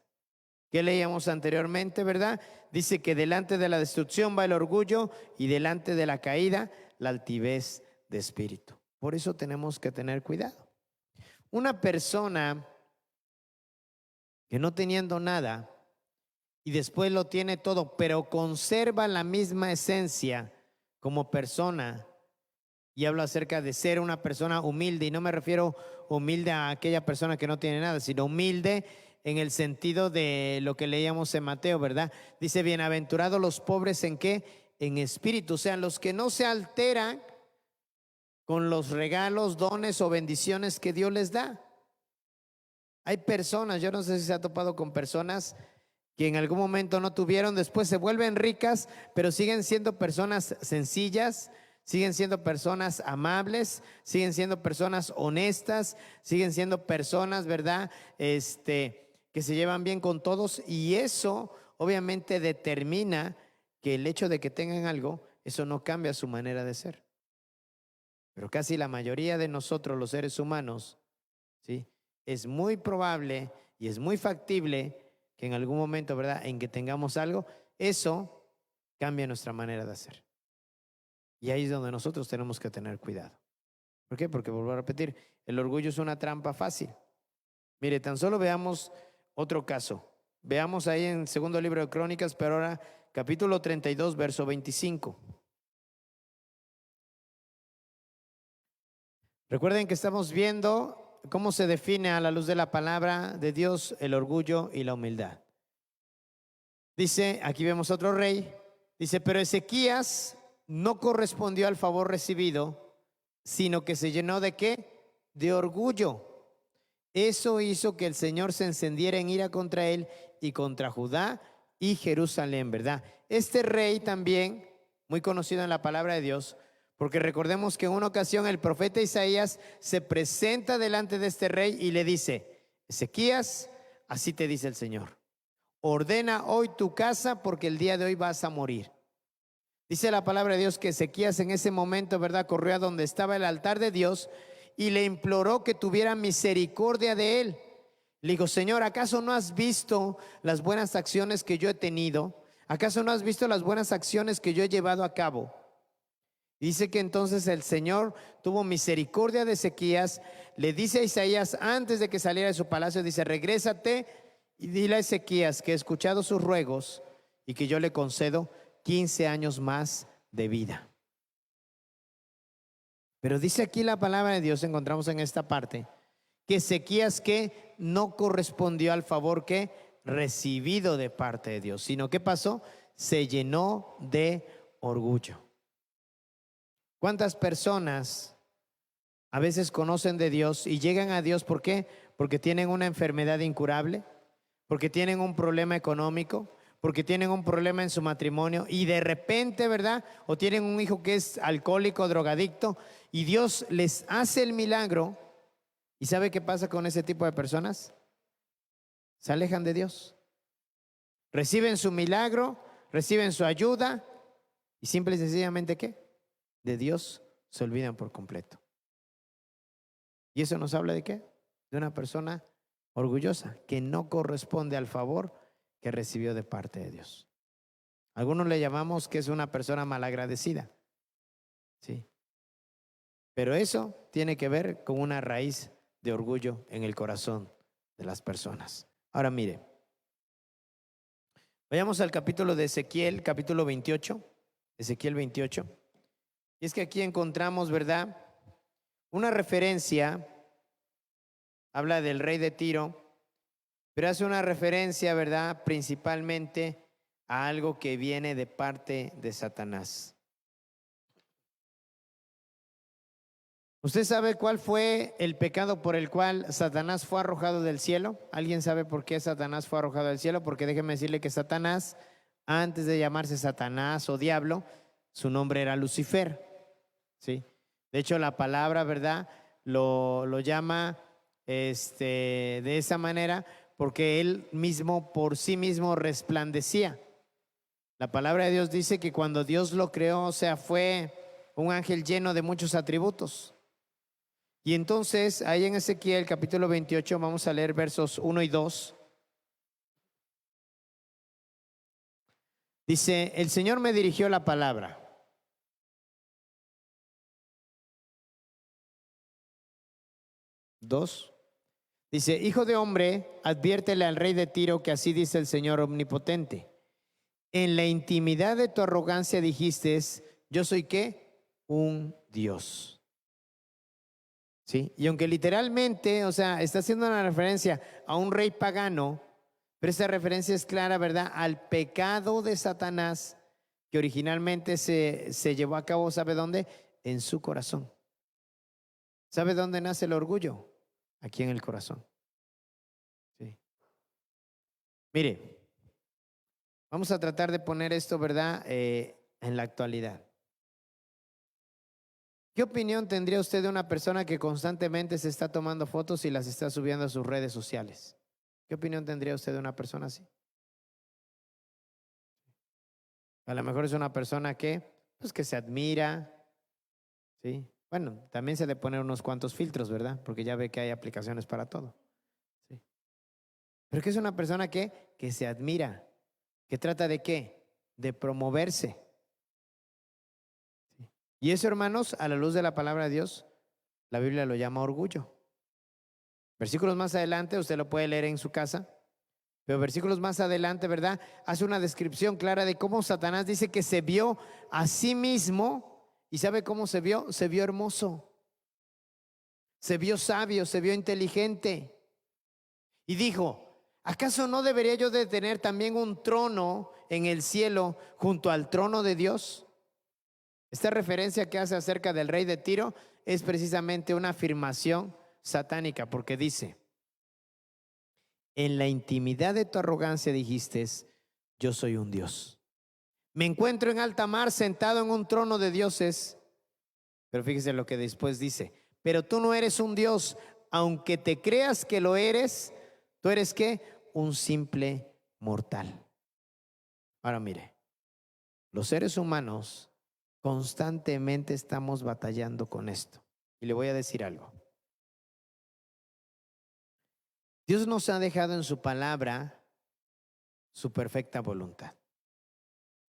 Speaker 3: ¿Qué leíamos anteriormente, verdad? Dice que delante de la destrucción va el orgullo y delante de la caída la altivez de espíritu. Por eso tenemos que tener cuidado. Una persona que no teniendo nada y después lo tiene todo, pero conserva la misma esencia como persona, y hablo acerca de ser una persona humilde, y no me refiero humilde a aquella persona que no tiene nada, sino humilde en el sentido de lo que leíamos en Mateo, ¿verdad? Dice, bienaventurados los pobres ¿en qué? En espíritu, o sea, los que no se alteran con los regalos, dones o bendiciones que Dios les da. Hay personas, yo no sé si se ha topado con personas que en algún momento no tuvieron, después se vuelven ricas, pero siguen siendo personas sencillas, siguen siendo personas amables, siguen siendo personas honestas, siguen siendo personas, ¿verdad?, que se llevan bien con todos, y eso obviamente determina que el hecho de que tengan algo, eso no cambia su manera de ser. Pero casi la mayoría de nosotros, los seres humanos, ¿sí?, es muy probable y es muy factible que en algún momento, ¿verdad?, en que tengamos algo, eso cambia nuestra manera de hacer. Y ahí es donde nosotros tenemos que tener cuidado. ¿Por qué? Porque vuelvo a repetir, el orgullo es una trampa fácil. Mire, tan solo veamos otro caso. Veamos ahí en segundo libro de Crónicas, pero ahora capítulo 32, verso 25. Recuerden que estamos viendo cómo se define a la luz de la palabra de Dios el orgullo y la humildad. Dice, aquí vemos otro rey, dice, pero Ezequías no correspondió al favor recibido, sino que se llenó ¿de qué? De orgullo. Eso hizo que el Señor se encendiera en ira contra él y contra Judá y Jerusalén, ¿verdad? Este rey también, muy conocido en la palabra de Dios, porque recordemos que en una ocasión el profeta Isaías se presenta delante de este rey y le dice, Ezequías, así te dice el Señor, ordena hoy tu casa porque el día de hoy vas a morir. Dice la palabra de Dios que Ezequías en ese momento, ¿verdad?, corrió a donde estaba el altar de Dios y le imploró que tuviera misericordia de él. Le dijo, Señor, ¿acaso no has visto las buenas acciones que yo he tenido? ¿Acaso no has visto las buenas acciones que yo he llevado a cabo? Dice que entonces el Señor tuvo misericordia de Ezequías. Le dice a Isaías antes de que saliera de su palacio, dice, regrésate y dile a Ezequías que he escuchado sus ruegos y que yo le concedo 15 años más de vida. Pero dice aquí la palabra de Dios, encontramos en esta parte, que Ezequías que no correspondió al favor que recibido de parte de Dios, sino que pasó, se llenó de orgullo. ¿Cuántas personas a veces conocen de Dios y llegan a Dios? ¿Por qué? Porque tienen una enfermedad incurable, porque tienen un problema económico, porque tienen un problema en su matrimonio y de repente, ¿verdad? O tienen un hijo que es alcohólico, drogadicto, y Dios les hace el milagro. ¿Y sabe qué pasa con ese tipo de personas? Se alejan de Dios. Reciben su milagro, reciben su ayuda y simple y sencillamente, ¿qué? De Dios se olvidan por completo. ¿Y eso nos habla de qué? De una persona orgullosa que no corresponde al favor que recibió de parte de Dios. Algunos le llamamos que es una persona malagradecida. Sí. Pero eso tiene que ver con una raíz de orgullo en el corazón de las personas. Ahora mire, vayamos al capítulo de Ezequiel, capítulo 28, Ezequiel 28. Y es que aquí encontramos, ¿verdad? Una referencia, habla del rey de Tiro, pero hace una referencia, ¿verdad? Principalmente a algo que viene de parte de Satanás. ¿Usted sabe cuál fue el pecado por el cual Satanás fue arrojado del cielo? ¿Alguien sabe por qué Satanás fue arrojado del cielo? Porque déjeme decirle que Satanás, antes de llamarse Satanás o diablo, su nombre era Lucifer. ¿Sí? De hecho, la palabra, ¿verdad? Lo llama de esa manera porque él mismo, por sí mismo, resplandecía. La palabra de Dios dice que cuando Dios lo creó, o sea, fue un ángel lleno de muchos atributos. Y entonces, ahí en Ezequiel capítulo 28, vamos a leer versos 1 y 2. Dice, el Señor me dirigió la palabra. Dos. Dice, hijo de hombre, adviértele al rey de Tiro que así dice el Señor omnipotente. En la intimidad de tu arrogancia dijiste, yo soy ¿qué? Un Dios. ¿Sí? Y aunque literalmente, o sea, está haciendo una referencia a un rey pagano, pero esta referencia es clara, ¿verdad? Al pecado de Satanás que originalmente se llevó a cabo, ¿sabe dónde? En su corazón. ¿Sabe dónde nace el orgullo? Aquí en el corazón. ¿Sí? Mire, vamos a tratar de poner esto, ¿verdad? En la actualidad. ¿Qué opinión tendría usted de una persona que constantemente se está tomando fotos y las está subiendo a sus redes sociales? ¿Qué opinión tendría usted de una persona así? A lo mejor es una persona que, pues, que se admira, ¿sí? Bueno, también se le ponen unos cuantos filtros, ¿verdad? Porque ya ve que hay aplicaciones para todo. ¿Sí? Pero que es una persona que se admira, que trata de ¿qué? De promoverse. ¿Sí? Y eso, hermanos, a la luz de la palabra de Dios, la Biblia lo llama orgullo. Versículos más adelante, usted lo puede leer en su casa, pero versículos más adelante, ¿verdad? Hace una descripción clara de cómo Satanás dice que se vio a sí mismo. ¿Y sabe cómo se vio? Se vio hermoso, se vio sabio, se vio inteligente. Y dijo, ¿acaso no debería yo de tener también un trono en el cielo junto al trono de Dios? Esta referencia que hace acerca del rey de Tiro es precisamente una afirmación satánica, porque dice, en la intimidad de tu arrogancia dijiste, yo soy un Dios. Me encuentro en alta mar sentado en un trono de dioses. Pero fíjese lo que después dice, pero tú no eres un Dios, aunque te creas que lo eres, tú eres ¿qué? Un simple mortal. Ahora mire, los seres humanos constantemente estamos batallando con esto. Y le voy a decir algo. Dios nos ha dejado en su palabra su perfecta voluntad.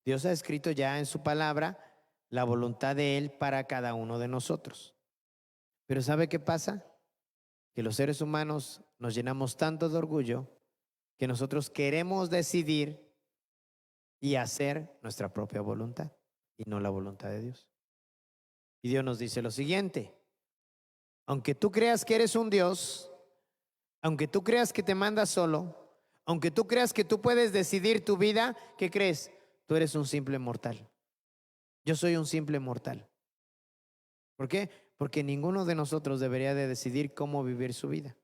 Speaker 3: Dios ha escrito ya en su palabra la voluntad de Él para cada uno de nosotros. Pero ¿sabe qué pasa? Que los seres humanos nos llenamos tanto de orgullo que nosotros queremos decidir y hacer nuestra propia voluntad y no la voluntad de Dios. Y Dios nos dice lo siguiente: aunque tú creas que eres un Dios, aunque tú creas que te mandas solo, aunque tú creas que tú puedes decidir tu vida, ¿qué crees? Tú eres un simple mortal. Yo soy un simple mortal. ¿Por qué? Porque ninguno de nosotros debería de decidir cómo vivir su vida,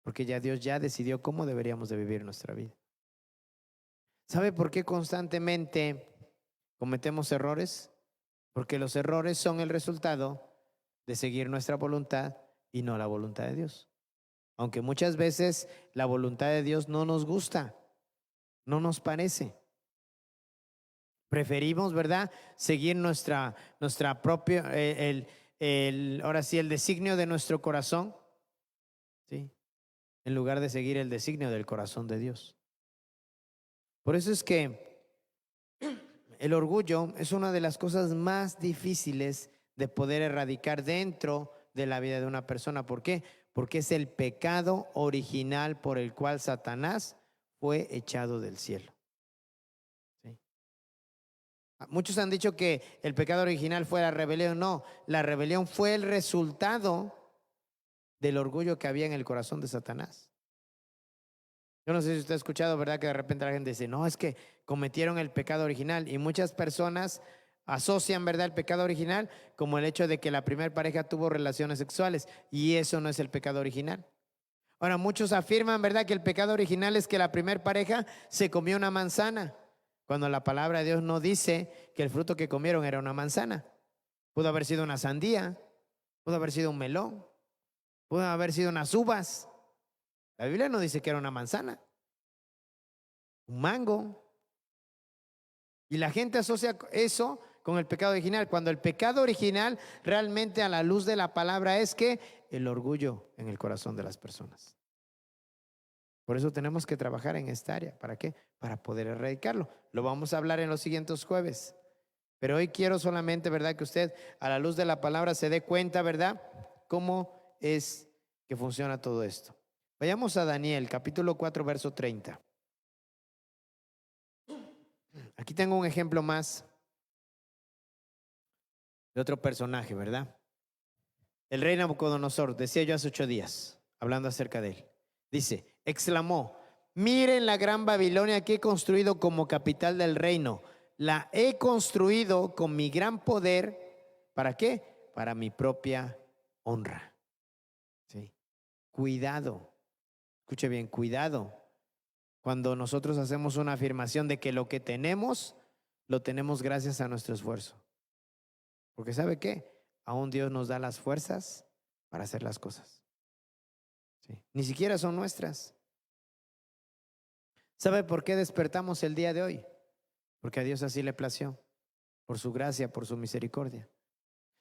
Speaker 3: porque ya Dios ya decidió cómo deberíamos de vivir nuestra vida. ¿Sabe por qué constantemente cometemos errores? Porque los errores son el resultado de seguir nuestra voluntad y no la voluntad de Dios. Aunque muchas veces la voluntad de Dios no nos gusta, no nos parece. Preferimos, ¿verdad?, seguir nuestra propia, ahora sí, el designio de nuestro corazón, ¿sí?, en lugar de seguir el designio del corazón de Dios. Por eso es que el orgullo es una de las cosas más difíciles de poder erradicar dentro de la vida de una persona. ¿Por qué? Porque es el pecado original por el cual Satanás fue echado del cielo. ¿Sí? Muchos han dicho que el pecado original fue la rebelión. No, la rebelión fue el resultado del orgullo que había en el corazón de Satanás. Yo no sé si usted ha escuchado, ¿verdad?, que de repente la gente dice, no, es que cometieron el pecado original. Y muchas personas asocian, ¿verdad?, el pecado original como el hecho de que la primera pareja tuvo relaciones sexuales. Y eso no es el pecado original. Ahora, muchos afirman, ¿verdad?, que el pecado original es que la primera pareja se comió una manzana, cuando la palabra de Dios no dice que el fruto que comieron era una manzana. Pudo haber sido una sandía, pudo haber sido un melón, pudo haber sido unas uvas. La Biblia no dice que era una manzana, un mango. Y la gente asocia eso con el pecado original, cuando el pecado original realmente, a la luz de la palabra, es que el orgullo en el corazón de las personas. Por eso tenemos que trabajar en esta área. ¿Para qué? Para poder erradicarlo. Lo vamos a hablar en los siguientes jueves. Pero hoy quiero solamente, ¿verdad?, que usted, a la luz de la palabra, se dé cuenta, ¿verdad?, cómo es que funciona todo esto. Vayamos a Daniel, capítulo 4, verso 30. Aquí tengo un ejemplo más de otro personaje, ¿verdad? El rey Nabucodonosor, decía yo hace 8 días, hablando acerca de él. Dice, exclamó, miren la gran Babilonia que he construido como capital del reino. La he construido con mi gran poder. ¿Para qué? Para mi propia honra. ¿Sí? Cuidado. Escuche bien, cuidado. Cuando nosotros hacemos una afirmación de que lo que tenemos, lo tenemos gracias a nuestro esfuerzo. Porque ¿sabe qué? Aún Dios nos da las fuerzas para hacer las cosas. ¿Sí? Ni siquiera son nuestras. ¿Sabe por qué despertamos el día de hoy? Porque a Dios así le plació, por su gracia, por su misericordia.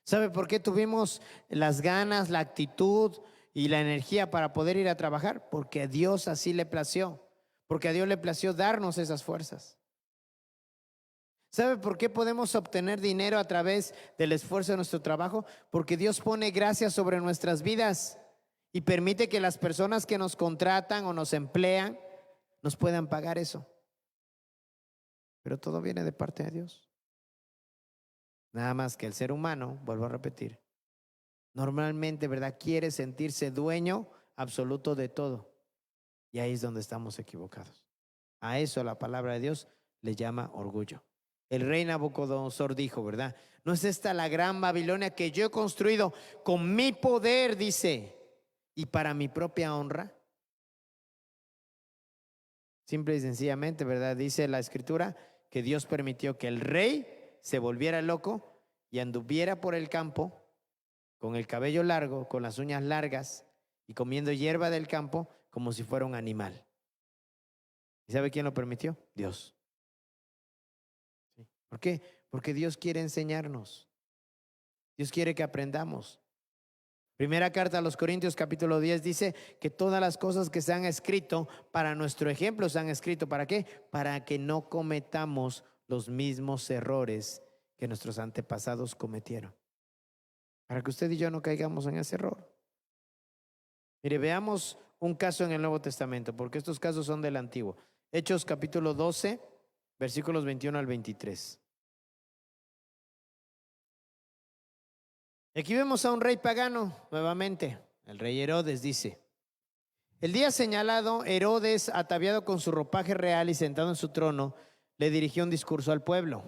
Speaker 3: ¿Sabe por qué tuvimos las ganas, la actitud y la energía para poder ir a trabajar? Porque a Dios así le plació. Porque a Dios le plació darnos esas fuerzas. ¿Sabe por qué podemos obtener dinero a través del esfuerzo de nuestro trabajo? Porque Dios pone gracia sobre nuestras vidas y permite que las personas que nos contratan o nos emplean nos puedan pagar eso. Pero todo viene de parte de Dios. Nada más que el ser humano, vuelvo a repetir, normalmente, ¿verdad?, quiere sentirse dueño absoluto de todo. Y ahí es donde estamos equivocados. A eso la palabra de Dios le llama orgullo. El rey Nabucodonosor dijo, ¿verdad? ¿No es esta la gran Babilonia que yo he construido con mi poder, dice, y para mi propia honra? Simple y sencillamente, ¿verdad? Dice la escritura que Dios permitió que el rey se volviera loco y anduviera por el campo con el cabello largo, con las uñas largas y comiendo hierba del campo como si fuera un animal. ¿Y sabe quién lo permitió? Dios. ¿Sí? ¿Por qué? Porque Dios quiere enseñarnos. Dios quiere que aprendamos. Primera carta a los Corintios capítulo 10 dice que todas las cosas que se han escrito para nuestro ejemplo se han escrito. ¿Para qué? Para que no cometamos los mismos errores que nuestros antepasados cometieron. Para que usted y yo no caigamos en ese error. Mire, veamos un caso en el Nuevo Testamento, porque estos casos son del Antiguo. Hechos capítulo 12, versículos 21 al 23. Aquí vemos a un rey pagano nuevamente. El rey Herodes dice: el día señalado, Herodes, ataviado con su ropaje real y sentado en su trono, le dirigió un discurso al pueblo.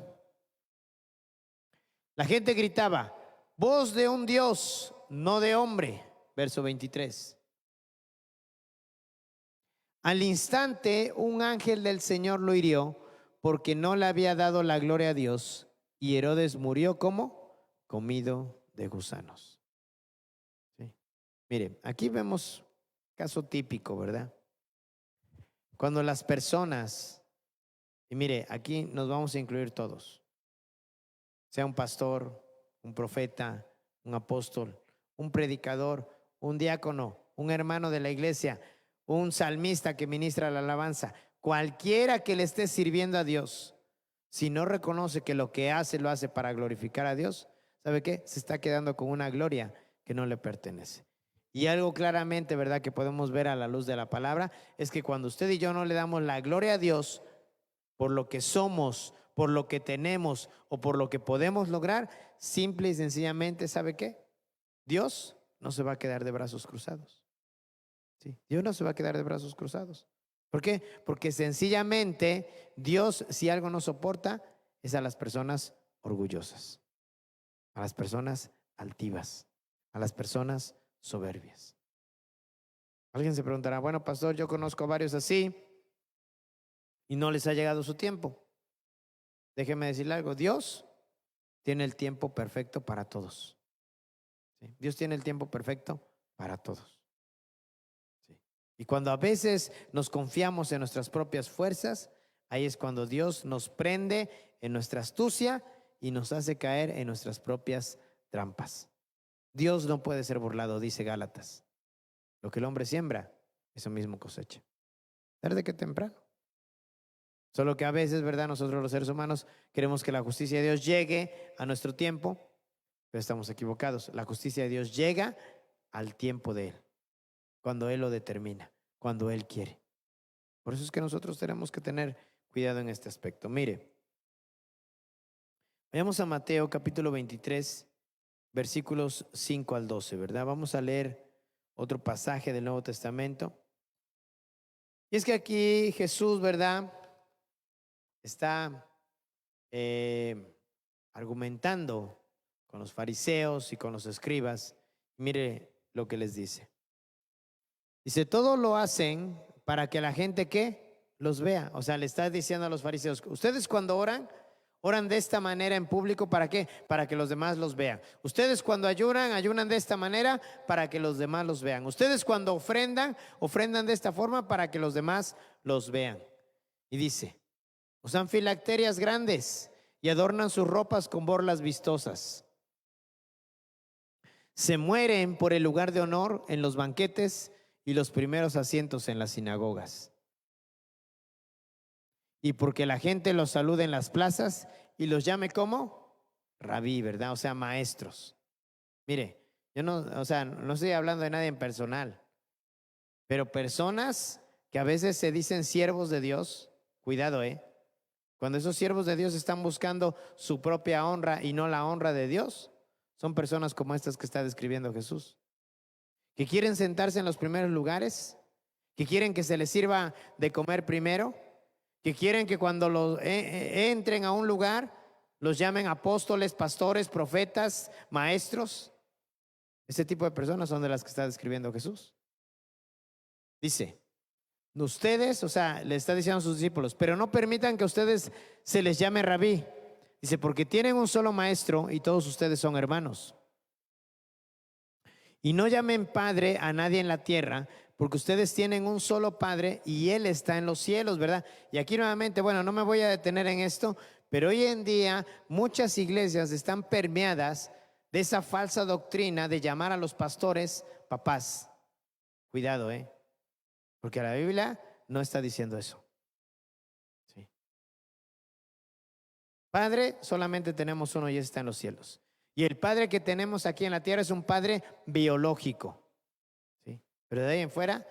Speaker 3: La gente gritaba: voz de un Dios, no de hombre. Verso 23. Al instante, un ángel del Señor lo hirió porque no le había dado la gloria a Dios, y Herodes murió como comido de gusanos. ¿Sí? Mire, aquí vemos caso típico, ¿verdad? Cuando las personas, y mire, aquí nos vamos a incluir todos, sea un pastor, un profeta, un apóstol, un predicador, un diácono, un hermano de la iglesia, un salmista que ministra la alabanza, cualquiera que le esté sirviendo a Dios, si no reconoce que lo que hace lo hace para glorificar a Dios, ¿sabe qué? Se está quedando con una gloria que no le pertenece. Y algo claramente, ¿verdad?, que podemos ver a la luz de la palabra, es que cuando usted y yo no le damos la gloria a Dios por lo que somos, por lo que tenemos o por lo que podemos lograr, simple y sencillamente, ¿sabe qué? Dios no se va a quedar de brazos cruzados. ¿Sí? Dios no se va a quedar de brazos cruzados. ¿Por qué? Porque sencillamente Dios, si algo no soporta, es a las personas orgullosas, a las personas altivas, a las personas soberbias. Alguien se preguntará: bueno, pastor, yo conozco a varios así y no les ha llegado su tiempo. Déjeme decirle algo: Dios tiene el tiempo perfecto para todos. ¿Sí? Dios tiene el tiempo perfecto para todos. ¿Sí? Y cuando a veces nos confiamos en nuestras propias fuerzas, ahí es cuando Dios nos prende en nuestra astucia y nos hace caer en nuestras propias trampas. Dios no puede ser burlado, dice Gálatas. Lo que el hombre siembra, eso mismo cosecha. Tarde que temprano. Solo que a veces, ¿verdad?, nosotros los seres humanos queremos que la justicia de Dios llegue a nuestro tiempo, pero estamos equivocados. La justicia de Dios llega al tiempo de Él, cuando Él lo determina, cuando Él quiere. Por eso es que nosotros tenemos que tener cuidado en este aspecto. Mire, vayamos a Mateo capítulo 23, versículos 5 al 12, ¿verdad? Vamos a leer otro pasaje del Nuevo Testamento. Y es que aquí Jesús, ¿verdad?, está argumentando con los fariseos y con los escribas. Mire lo que les dice. Dice: todo lo hacen para que la gente ¿qué? Los vea. O sea, le está diciendo a los fariseos: ustedes cuando oran de esta manera en público, ¿para qué? Para que los demás los vean. Ustedes cuando ayunan de esta manera para que los demás los vean. Ustedes cuando ofrendan de esta forma para que los demás los vean. Y dice: usan filacterias grandes y adornan sus ropas con borlas vistosas. Se mueren por el lugar de honor en los banquetes y los primeros asientos en las sinagogas. Y porque la gente los salude en las plazas y los llame como rabí, ¿verdad? O sea, maestros. Mire, yo no estoy hablando de nadie en personal, pero personas que a veces se dicen siervos de Dios, cuidado, cuando esos siervos de Dios están buscando su propia honra y no la honra de Dios, son personas como estas que está describiendo Jesús, que quieren sentarse en los primeros lugares, que quieren que se les sirva de comer primero, que quieren que cuando entren a un lugar los llamen apóstoles, pastores, profetas, maestros. Ese tipo de personas son de las que está describiendo Jesús. Dice: ustedes, o sea, le está diciendo a sus discípulos, pero no permitan que a ustedes se les llame rabí. Dice: porque tienen un solo maestro y todos ustedes son hermanos. Y no llamen padre a nadie en la tierra, porque ustedes tienen un solo Padre y Él está en los cielos, ¿verdad? Y aquí nuevamente, bueno, no me voy a detener en esto, pero hoy en día muchas iglesias están permeadas de esa falsa doctrina de llamar a los pastores papás. Cuidado, porque la Biblia no está diciendo eso. Sí. Padre solamente tenemos uno y ese está en los cielos. Y el padre que tenemos aquí en la tierra es un padre biológico. ¿Sí? Pero de ahí en fuera,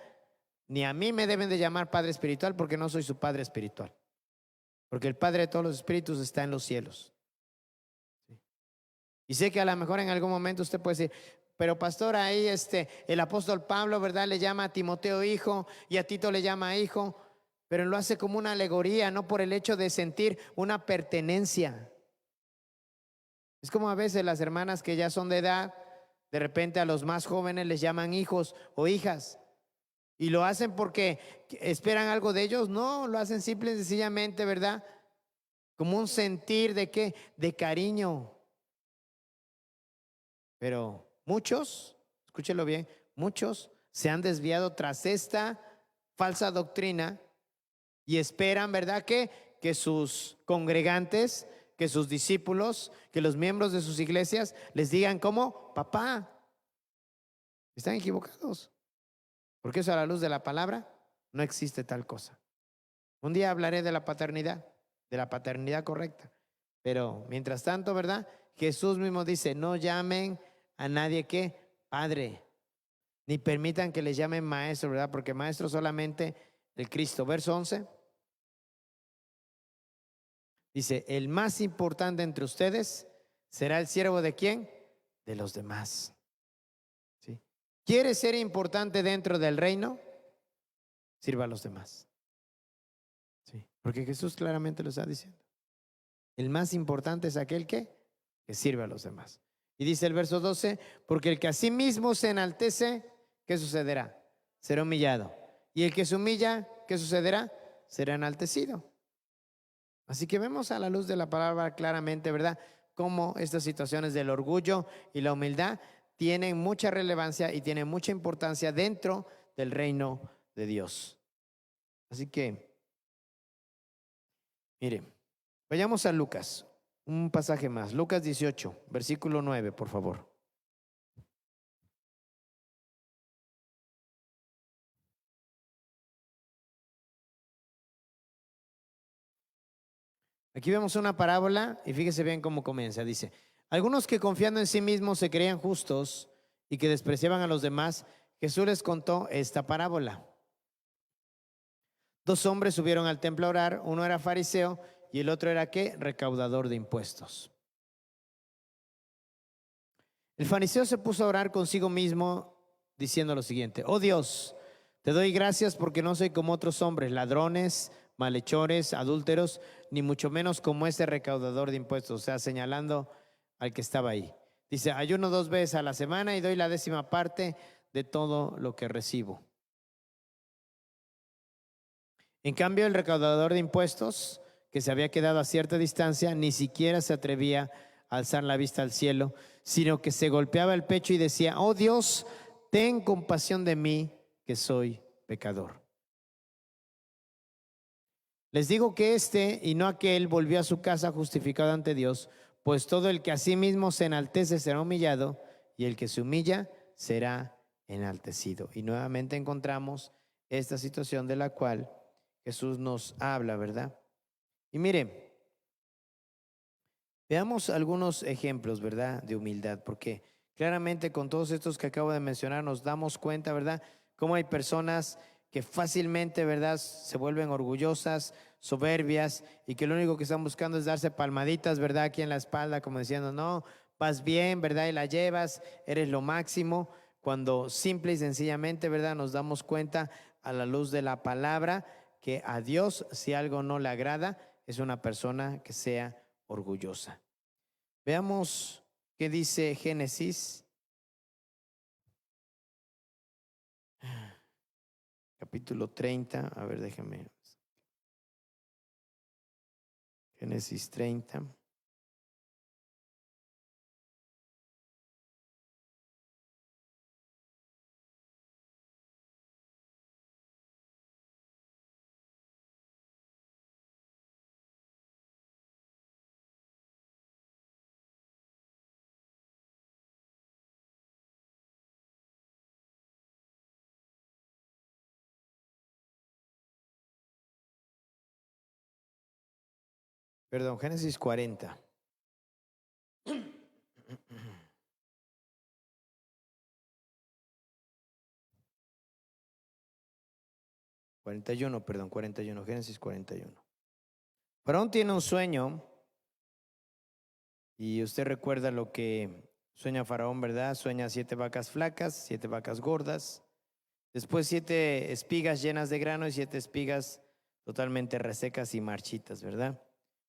Speaker 3: ni a mí me deben de llamar padre espiritual porque no soy su padre espiritual. Porque el Padre de todos los espíritus está en los cielos. ¿Sí? Y sé que a lo mejor en algún momento usted puede decir, pero pastor, ahí el apóstol Pablo, ¿verdad? Le llama a Timoteo hijo y a Tito le llama hijo, pero lo hace como una alegoría, no por el hecho de sentir una pertenencia. Es como a veces las hermanas que ya son de edad, de repente a los más jóvenes les llaman hijos o hijas. Y lo hacen porque esperan algo de ellos. No, lo hacen simple y sencillamente, ¿verdad? Como un sentir de qué, de cariño. Pero muchos, escúchelo bien, muchos se han desviado tras esta falsa doctrina y esperan, ¿verdad? Que sus congregantes, que sus discípulos, que los miembros de sus iglesias les digan como papá. Están equivocados. Porque eso a la luz de la palabra no existe tal cosa. Un día hablaré de la paternidad correcta. Pero mientras tanto, ¿verdad? Jesús mismo dice, no llamen a nadie que padre, ni permitan que les llamen maestro, ¿verdad? Porque maestro solamente el Cristo. Verso 11. Dice, el más importante entre ustedes será el siervo de ¿quién? De los demás. ¿Sí? ¿Quiere ser importante dentro del reino? Sirva a los demás. ¿Sí? Porque Jesús claramente lo está diciendo. El más importante es aquel que sirve a los demás. Y dice el verso 12, porque el que a sí mismo se enaltece, ¿qué sucederá? Será humillado. Y el que se humilla, ¿qué sucederá? Será enaltecido. Así que vemos a la luz de la palabra claramente, ¿verdad? Cómo estas situaciones del orgullo y la humildad tienen mucha relevancia y tienen mucha importancia dentro del reino de Dios. Así que, mire, vayamos a Lucas, un pasaje más. Lucas 18, versículo 9, por favor. Aquí vemos una parábola y fíjese bien cómo comienza. Dice, algunos que confiando en sí mismos se creían justos y que despreciaban a los demás, Jesús les contó esta parábola. Dos hombres subieron al templo a orar, uno era fariseo y el otro era ¿qué? Recaudador de impuestos. El fariseo se puso a orar consigo mismo diciendo lo siguiente, oh Dios, te doy gracias porque no soy como otros hombres, ladrones, malhechores, adúlteros, ni mucho menos como este recaudador de impuestos, o sea, señalando al que estaba ahí. Dice, ayuno 2 veces a la semana y doy la 10ª parte de todo lo que recibo. En cambio, el recaudador de impuestos, que se había quedado a cierta distancia, ni siquiera se atrevía a alzar la vista al cielo, sino que se golpeaba el pecho y decía, oh Dios, ten compasión de mí, que soy pecador. Les digo que este y no aquel volvió a su casa justificado ante Dios, pues todo el que a sí mismo se enaltece será humillado, y el que se humilla será enaltecido. Y nuevamente encontramos esta situación de la cual Jesús nos habla, ¿verdad? Y mire, veamos algunos ejemplos, ¿verdad? De humildad, porque claramente con todos estos que acabo de mencionar nos damos cuenta, ¿verdad? Cómo hay personas que fácilmente, ¿verdad? Se vuelven orgullosas, soberbias y que lo único que están buscando es darse palmaditas, ¿verdad? Aquí en la espalda, como diciendo, no, vas bien, ¿verdad? Y la llevas, eres lo máximo, cuando simple y sencillamente, ¿verdad? Nos damos cuenta a la luz de la palabra que a Dios, si algo no le agrada, es una persona que sea orgullosa. Veamos qué dice Génesis, capítulo 30. A ver, déjame. Génesis 30. Perdón, Génesis 40. 41, Génesis 41. Faraón tiene un sueño y usted recuerda lo que sueña Faraón, ¿verdad? Sueña 7 vacas flacas, 7 vacas gordas, después 7 espigas llenas de grano y 7 espigas totalmente resecas y marchitas, ¿verdad?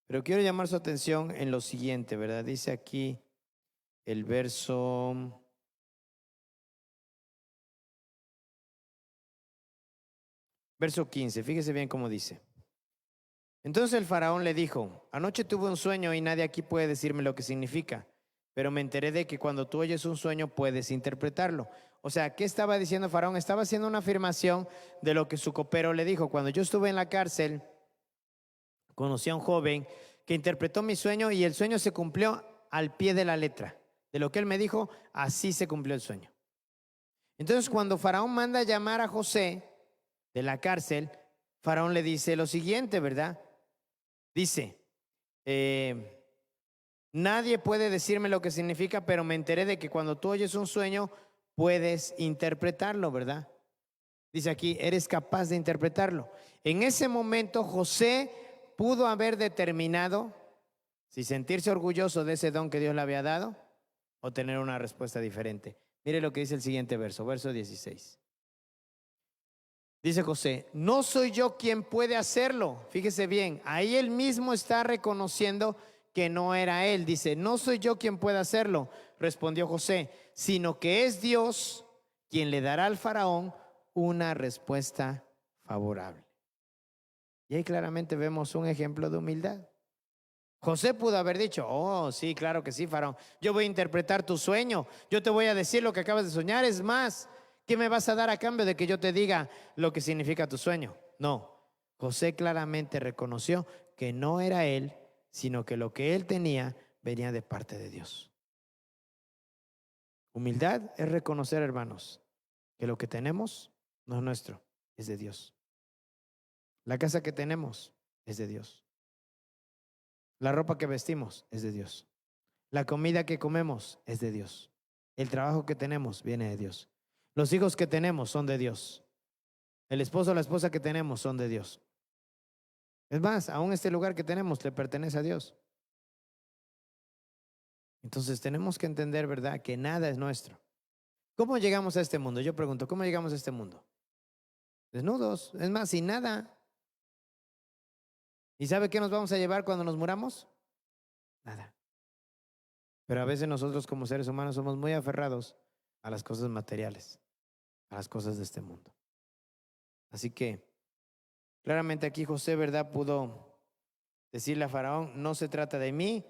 Speaker 3: Pero quiero llamar su atención en lo siguiente, ¿verdad? Dice aquí el verso 15, fíjese bien cómo dice. Entonces el faraón le dijo: anoche tuve un sueño y nadie aquí puede decirme lo que significa, pero me enteré de que cuando tú oyes un sueño puedes interpretarlo. O sea, ¿qué estaba diciendo Faraón? Estaba haciendo una afirmación de lo que su copero le dijo. Cuando yo estuve en la cárcel, conocí a un joven que interpretó mi sueño y el sueño se cumplió al pie de la letra. De lo que él me dijo, así se cumplió el sueño. Entonces, cuando Faraón manda a llamar a José de la cárcel, Faraón le dice lo siguiente, ¿verdad? Dice, nadie puede decirme lo que significa, pero me enteré de que cuando tú oyes un sueño, puedes interpretarlo, ¿verdad? Dice aquí, eres capaz de interpretarlo. En ese momento, José pudo haber determinado si sentirse orgulloso de ese don que Dios le había dado o tener una respuesta diferente. Mire lo que dice el siguiente verso, verso 16. Dice José, no soy yo quien puede hacerlo. Fíjese bien, ahí él mismo está reconociendo que no era él. Dice, no soy yo quien puede hacerlo, respondió José, sino que es Dios quien le dará al faraón una respuesta favorable. Y ahí claramente vemos un ejemplo de humildad. José pudo haber dicho, oh, sí, claro que sí, faraón, yo voy a interpretar tu sueño, yo te voy a decir lo que acabas de soñar, es más, ¿qué me vas a dar a cambio de que yo te diga lo que significa tu sueño? No, José claramente reconoció que no era él, sino que lo que él tenía venía de parte de Dios. Humildad es reconocer, hermanos, que lo que tenemos no es nuestro, es de Dios. La casa que tenemos es de Dios. La ropa que vestimos es de Dios. La comida que comemos es de Dios. El trabajo que tenemos viene de Dios. Los hijos que tenemos son de Dios. El esposo o la esposa que tenemos son de Dios. Es más, aún este lugar que tenemos le pertenece a Dios. Entonces tenemos que entender, ¿verdad?, que nada es nuestro. ¿Cómo llegamos a este mundo? Yo pregunto, ¿cómo llegamos a este mundo? Desnudos, es más, sin nada. ¿Y sabe qué nos vamos a llevar cuando nos muramos? Nada. Pero a veces nosotros como seres humanos somos muy aferrados a las cosas materiales, a las cosas de este mundo. Así que claramente aquí José, ¿verdad?, pudo decirle a Faraón, no se trata de mí,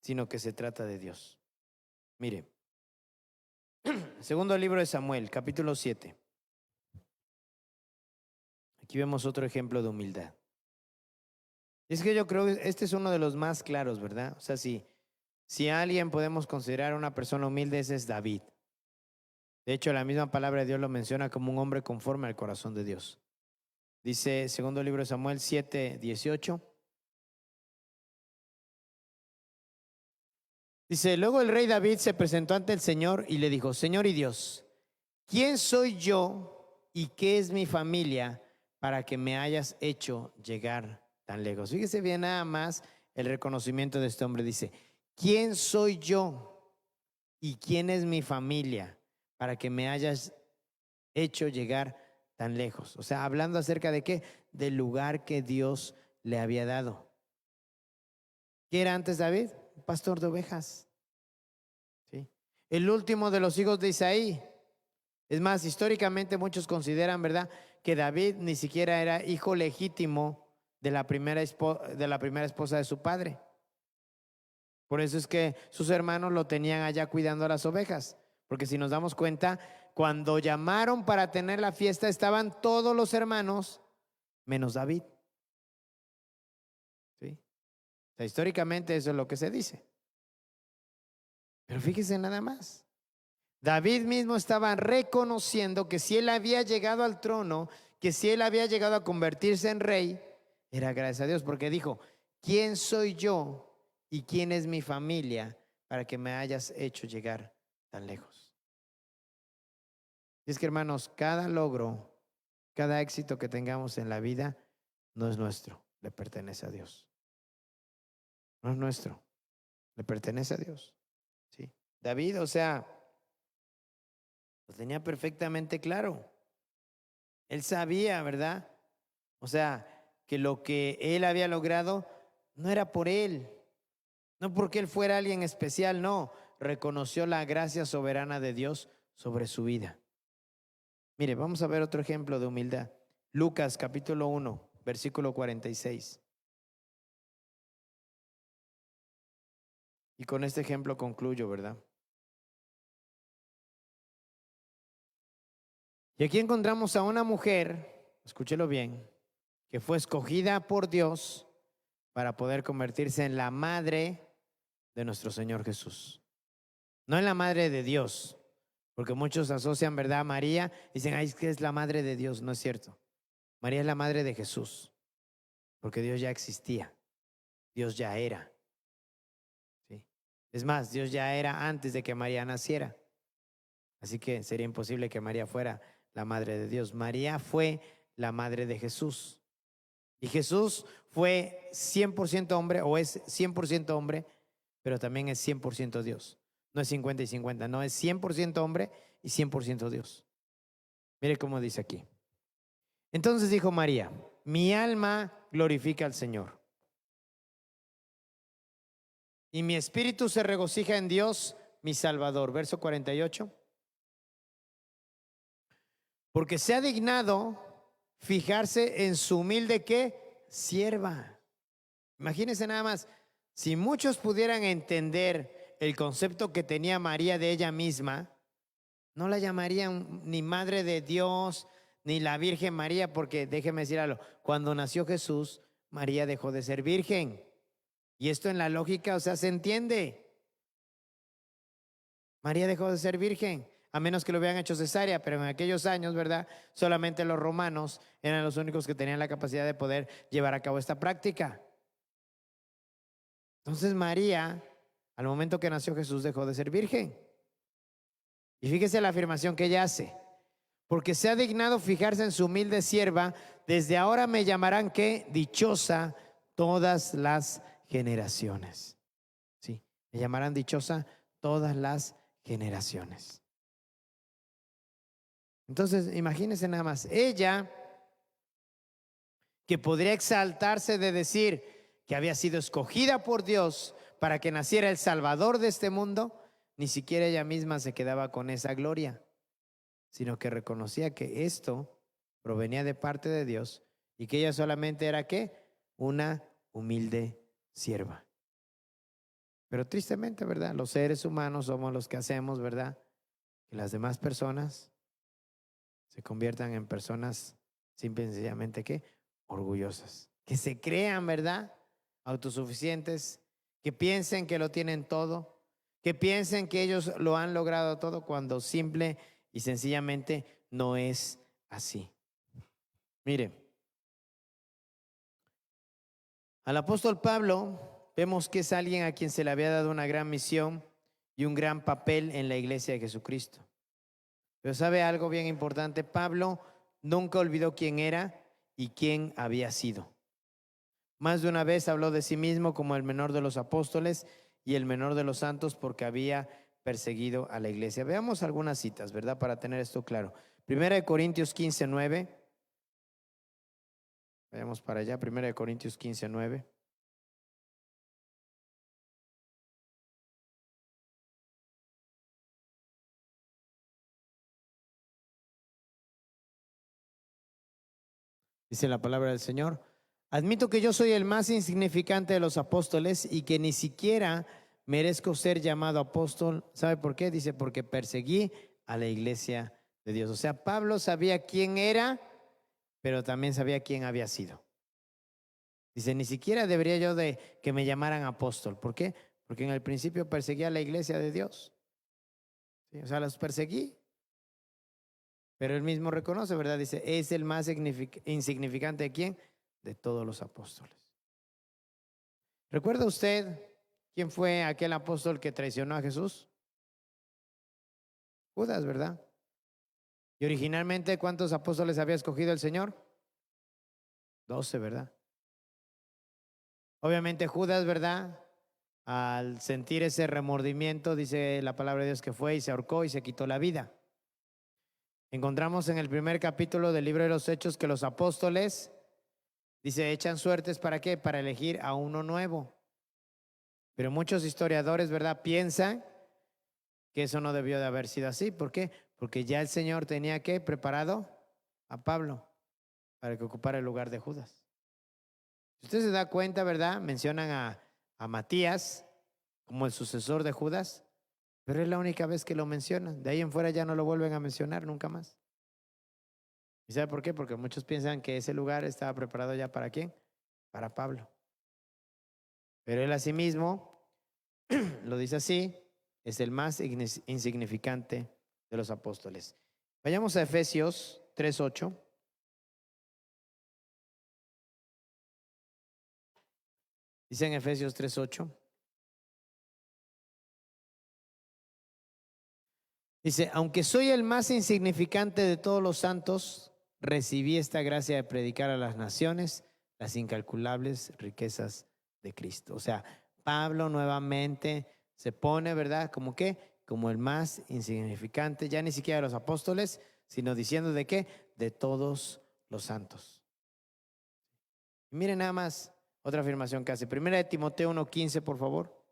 Speaker 3: sino que se trata de Dios. Mire, segundo libro de Samuel, capítulo 7. Aquí vemos otro ejemplo de humildad. Es que yo creo que este es uno de los más claros, ¿verdad? O sea, si alguien podemos considerar una persona humilde, ese es David. De hecho, la misma palabra de Dios lo menciona como un hombre conforme al corazón de Dios. Dice, segundo libro de Samuel 7, 18. Dice, luego el rey David se presentó ante el Señor y le dijo, Señor y Dios, ¿quién soy yo y qué es mi familia para que me hayas hecho llegar tan lejos? Fíjese bien nada más el reconocimiento de este hombre. Dice, ¿quién soy yo y quién es mi familia para que me hayas hecho llegar tan lejos? O sea, hablando acerca de qué, del lugar que Dios le había dado. ¿Qué era antes David? Un pastor de ovejas. ¿Sí? El último de los hijos de Isaí. Es más, históricamente muchos consideran, ¿verdad?, que David ni siquiera era hijo legítimo de la primera esposa de su padre. Por eso es que sus hermanos lo tenían allá cuidando a las ovejas. Porque si nos damos cuenta, cuando llamaron para tener la fiesta estaban todos los hermanos menos David. ¿Sí? O sea, históricamente eso es lo que se dice. Pero fíjese nada más. David mismo estaba reconociendo que si él había llegado al trono, que si él había llegado a convertirse en rey, era gracias a Dios, porque dijo, ¿quién soy yo y quién es mi familia para que me hayas hecho llegar tan lejos? Y es que, hermanos, cada logro, cada éxito que tengamos en la vida no es nuestro, le pertenece a Dios. No es nuestro, le pertenece a Dios. ¿Sí? David, o sea, lo tenía perfectamente claro. Él sabía, ¿verdad? O sea, que lo que él había logrado no era por él, no porque él fuera alguien especial, no. Reconoció la gracia soberana de Dios sobre su vida. Mire, vamos a ver otro ejemplo de humildad. Lucas capítulo 1, versículo 46. Y con este ejemplo concluyo, ¿verdad? Y aquí encontramos a una mujer, escúchelo bien, que fue escogida por Dios para poder convertirse en la madre de nuestro Señor Jesús. No en la madre de Dios, porque muchos asocian, ¿verdad?, a María, dicen, ay, es que es la madre de Dios. No es cierto. María es la madre de Jesús, porque Dios ya existía, Dios ya era. ¿Sí? Es más, Dios ya era antes de que María naciera. Así que sería imposible que María fuera la madre de Dios. María fue la madre de Jesús. Y Jesús fue 100% hombre, o es 100% hombre, pero también es 100% Dios. No es 50 y 50, no, es 100% hombre y 100% Dios. Mire cómo dice aquí. Entonces dijo María, mi alma glorifica al Señor. Y mi espíritu se regocija en Dios, mi Salvador. Verso 48. Porque se ha dignado fijarse en su humilde, ¿qué? Sierva. Imagínense nada más, si muchos pudieran entender el concepto que tenía María de ella misma, no la llamarían ni Madre de Dios, ni la Virgen María, porque déjeme decir algo, cuando nació Jesús, María dejó de ser virgen. Y esto en la lógica, o sea, se entiende. María dejó de ser virgen, a menos que lo hubieran hecho cesárea, pero en aquellos años, ¿verdad? Solamente los romanos eran los únicos que tenían la capacidad de poder llevar a cabo esta práctica. Entonces María, al momento que nació Jesús, dejó de ser virgen. Y fíjese la afirmación que ella hace. Porque se ha dignado fijarse en su humilde sierva, desde ahora me llamarán, ¿qué? Dichosa todas las generaciones. Sí, me llamarán dichosa todas las generaciones. Entonces, imagínense nada más, ella que podría exaltarse de decir que había sido escogida por Dios para que naciera el Salvador de este mundo, ni siquiera ella misma se quedaba con esa gloria, sino que reconocía que esto provenía de parte de Dios y que ella solamente era, ¿qué? Una humilde sierva. Pero tristemente, ¿verdad? Los seres humanos somos los que hacemos, ¿verdad? Que las demás personas se conviertan en personas simple y sencillamente, ¿qué? Orgullosas. Que se crean, ¿verdad? Autosuficientes, que piensen que lo tienen todo, que piensen que ellos lo han logrado todo, cuando simple y sencillamente no es así. Mire, al apóstol Pablo vemos que es alguien a quien se le había dado una gran misión y un gran papel en la iglesia de Jesucristo. Pero ¿sabe algo bien importante? Pablo nunca olvidó quién era y quién había sido. Más de una vez habló de sí mismo como el menor de los apóstoles y el menor de los santos, porque había perseguido a la iglesia. Veamos algunas citas, ¿verdad? Para tener esto claro. Primera de Corintios 15:9. Vayamos para allá. Primera de Corintios 15:9. Dice la palabra del Señor: admito que yo soy el más insignificante de los apóstoles y que ni siquiera merezco ser llamado apóstol. ¿Sabe por qué? Dice, porque perseguí a la iglesia de Dios. O sea, Pablo sabía quién era, pero también sabía quién había sido. Dice, ni siquiera debería yo de que me llamaran apóstol. ¿Por qué? Porque en el principio perseguí a la iglesia de Dios. ¿Sí? O sea, los perseguí. Pero él mismo reconoce, ¿verdad? Dice, es el más insignificante de quién? De todos los apóstoles. ¿Recuerda usted quién fue aquel apóstol que traicionó a Jesús? Judas, ¿verdad? Y originalmente, ¿cuántos apóstoles había escogido el Señor? 12, ¿verdad? Obviamente Judas, ¿verdad? Al sentir ese remordimiento, dice la palabra de Dios que fue y se ahorcó y se quitó la vida. Encontramos en el primer capítulo del libro de los Hechos que los apóstoles, dice, echan suertes ¿para qué? Para elegir a uno nuevo. Pero muchos historiadores, ¿verdad? Piensan que eso no debió de haber sido así. ¿Por qué? Porque ya el Señor tenía que preparado a Pablo para que ocupara el lugar de Judas. Si usted se da cuenta, ¿verdad? Mencionan a Matías como el sucesor de Judas, pero es la única vez que lo mencionan. De ahí en fuera ya no lo vuelven a mencionar nunca más. ¿Y sabe por qué? Porque muchos piensan que ese lugar estaba preparado ya ¿para quién? Para Pablo. Pero él asimismo lo dice así, es el más insignificante de los apóstoles. Vayamos a Efesios 3:8. Dice en Efesios 3:8. Dice, aunque soy el más insignificante de todos los santos, recibí esta gracia de predicar a las naciones las incalculables riquezas de Cristo. O sea, Pablo nuevamente se pone, ¿verdad? ¿Como qué? Como el más insignificante, ya ni siquiera de los apóstoles, sino diciendo de qué? De todos los santos. Y miren nada más otra afirmación que hace. Primera de Timoteo 1:15, por favor.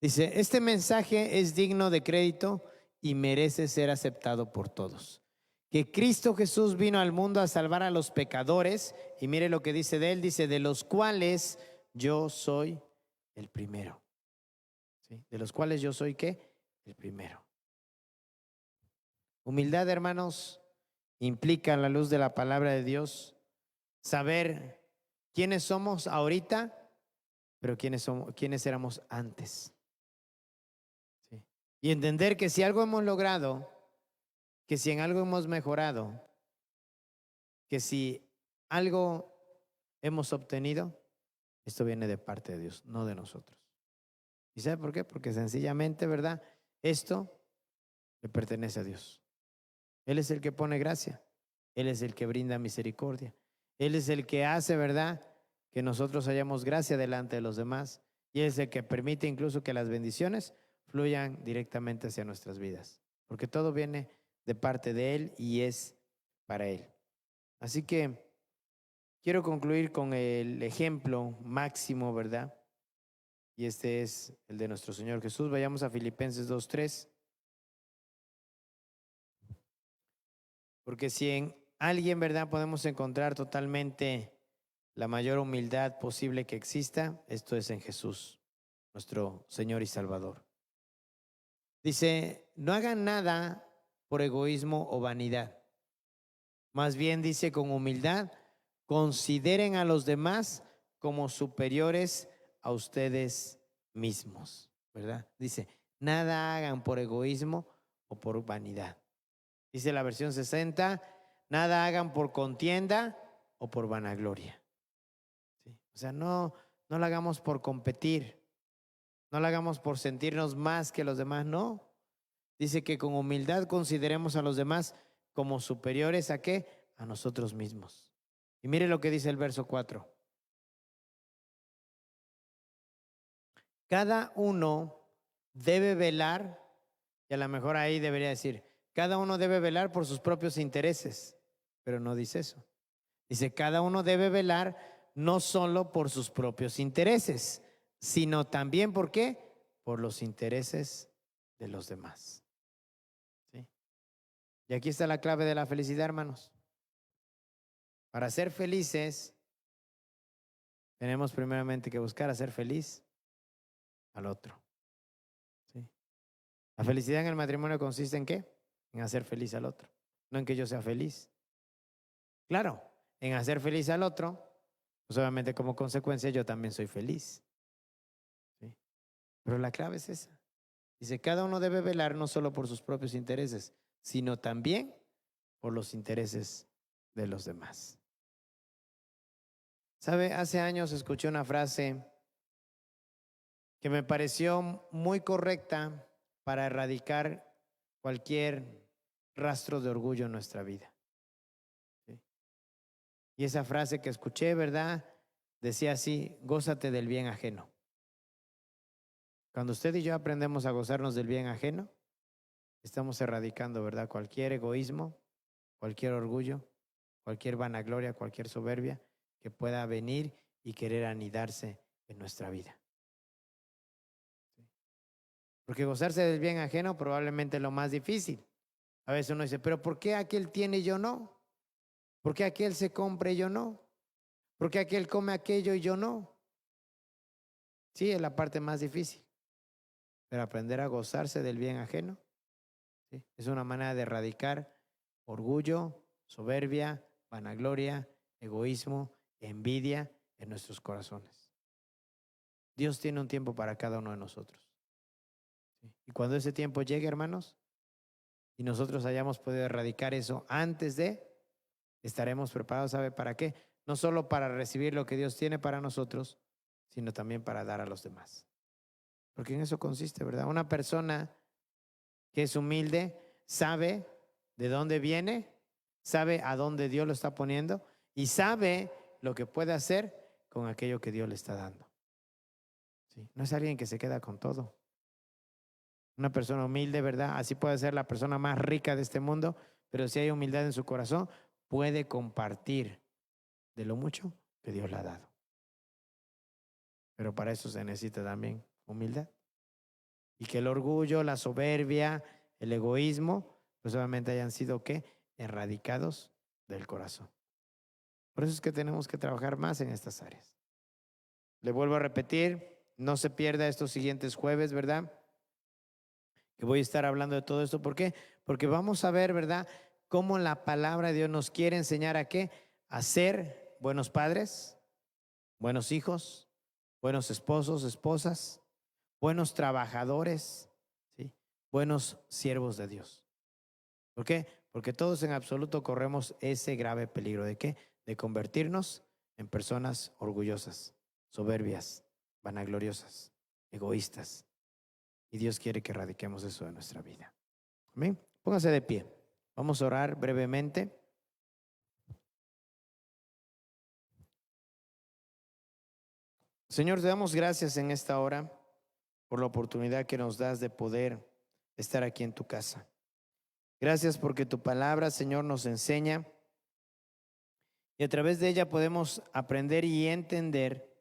Speaker 3: Dice, este mensaje es digno de crédito y merece ser aceptado por todos. Que Cristo Jesús vino al mundo a salvar a los pecadores, y mire lo que dice de él, dice, de los cuales yo soy el primero. ¿Sí? De los cuales yo soy, ¿qué? El primero. Humildad, hermanos, implica a la luz de la palabra de Dios saber quiénes somos ahorita, pero quiénes éramos antes. Y entender que si algo hemos logrado, que si en algo hemos mejorado, que si algo hemos obtenido, esto viene de parte de Dios, no de nosotros. ¿Y sabe por qué? Porque sencillamente, ¿verdad? Esto le pertenece a Dios. Él es el que pone gracia. Él es el que brinda misericordia. Él es el que hace, ¿verdad?, que nosotros hayamos gracia delante de los demás. Y Él es el que permite incluso que las bendiciones fluyan directamente hacia nuestras vidas, porque todo viene de parte de Él y es para Él. Así que quiero concluir con el ejemplo máximo, ¿verdad? Y este es el de nuestro Señor Jesús. Vayamos a Filipenses 2:3. Porque si en alguien, ¿verdad?, podemos encontrar totalmente la mayor humildad posible que exista, esto es en Jesús, nuestro Señor y Salvador. Dice, no hagan nada por egoísmo o vanidad. Más bien, dice, con humildad, consideren a los demás como superiores a ustedes mismos, ¿verdad? Dice, nada hagan por egoísmo o por vanidad. Dice la versión 60, nada hagan por contienda o por vanagloria. ¿Sí? O sea, no lo hagamos por competir. No lo hagamos por sentirnos más que los demás, no. Dice que con humildad consideremos a los demás como superiores ¿a qué? A nosotros mismos. Y mire lo que dice el verso 4. Cada uno debe velar, y a lo mejor ahí debería decir, cada uno debe velar por sus propios intereses, pero no dice eso. Dice, cada uno debe velar no solo por sus propios intereses, sino también, ¿por qué? Por los intereses de los demás. ¿Sí? Y aquí está la clave de la felicidad, hermanos. Para ser felices, tenemos primeramente que buscar hacer feliz al otro. ¿Sí? La felicidad en el matrimonio consiste ¿en qué? En hacer feliz al otro, no en que yo sea feliz. Claro, en hacer feliz al otro, pues obviamente como consecuencia yo también soy feliz. ¿Sí? Pero la clave es esa. Dice, cada uno debe velar no solo por sus propios intereses, sino también por los intereses de los demás. ¿Sabe? Hace años escuché una frase que me pareció muy correcta para erradicar cualquier rastro de orgullo en nuestra vida. ¿Sí? Y esa frase que escuché, ¿verdad? Decía así: gózate del bien ajeno. Cuando usted y yo aprendemos a gozarnos del bien ajeno, estamos erradicando, ¿verdad?, cualquier egoísmo, cualquier orgullo, cualquier vanagloria, cualquier soberbia que pueda venir y querer anidarse en nuestra vida. Porque gozarse del bien ajeno probablemente es lo más difícil. A veces uno dice, pero ¿por qué aquel tiene y yo no? ¿Por qué aquel se compra y yo no? ¿Por qué aquel come aquello y yo no? Sí, es la parte más difícil. Pero aprender a gozarse del bien ajeno, ¿sí?, es una manera de erradicar orgullo, soberbia, vanagloria, egoísmo, envidia en nuestros corazones. Dios tiene un tiempo para cada uno de nosotros. ¿Sí? Y cuando ese tiempo llegue, hermanos, y nosotros hayamos podido erradicar eso antes de, estaremos preparados, ¿sabe para qué? No solo para recibir lo que Dios tiene para nosotros, sino también para dar a los demás. Porque en eso consiste, ¿verdad? Una persona que es humilde sabe de dónde viene, sabe a dónde Dios lo está poniendo y sabe lo que puede hacer con aquello que Dios le está dando. ¿Sí? No es alguien que se queda con todo. Una persona humilde, ¿verdad? Así puede ser la persona más rica de este mundo, pero si hay humildad en su corazón, puede compartir de lo mucho que Dios le ha dado. Pero para eso se necesita también humildad. Y que el orgullo, la soberbia, el egoísmo, pues obviamente hayan sido, ¿qué?, erradicados del corazón. Por eso es que tenemos que trabajar más en estas áreas. Le vuelvo a repetir, no se pierda estos siguientes jueves, ¿verdad?, que voy a estar hablando de todo esto. ¿Por qué? Porque vamos a ver, ¿verdad?, cómo la palabra de Dios nos quiere enseñar a qué, a ser buenos padres, buenos hijos, buenos esposos, esposas, buenos trabajadores, ¿sí?, buenos siervos de Dios. ¿Por qué? Porque todos en absoluto corremos ese grave peligro. ¿De qué? De convertirnos en personas orgullosas, soberbias, vanagloriosas, egoístas. Y Dios quiere que erradiquemos eso de nuestra vida. Amén. Póngase de pie. Vamos a orar brevemente. Señor, te damos gracias en esta hora por la oportunidad que nos das de poder estar aquí en tu casa. Gracias porque tu palabra, Señor, nos enseña y a través de ella podemos aprender y entender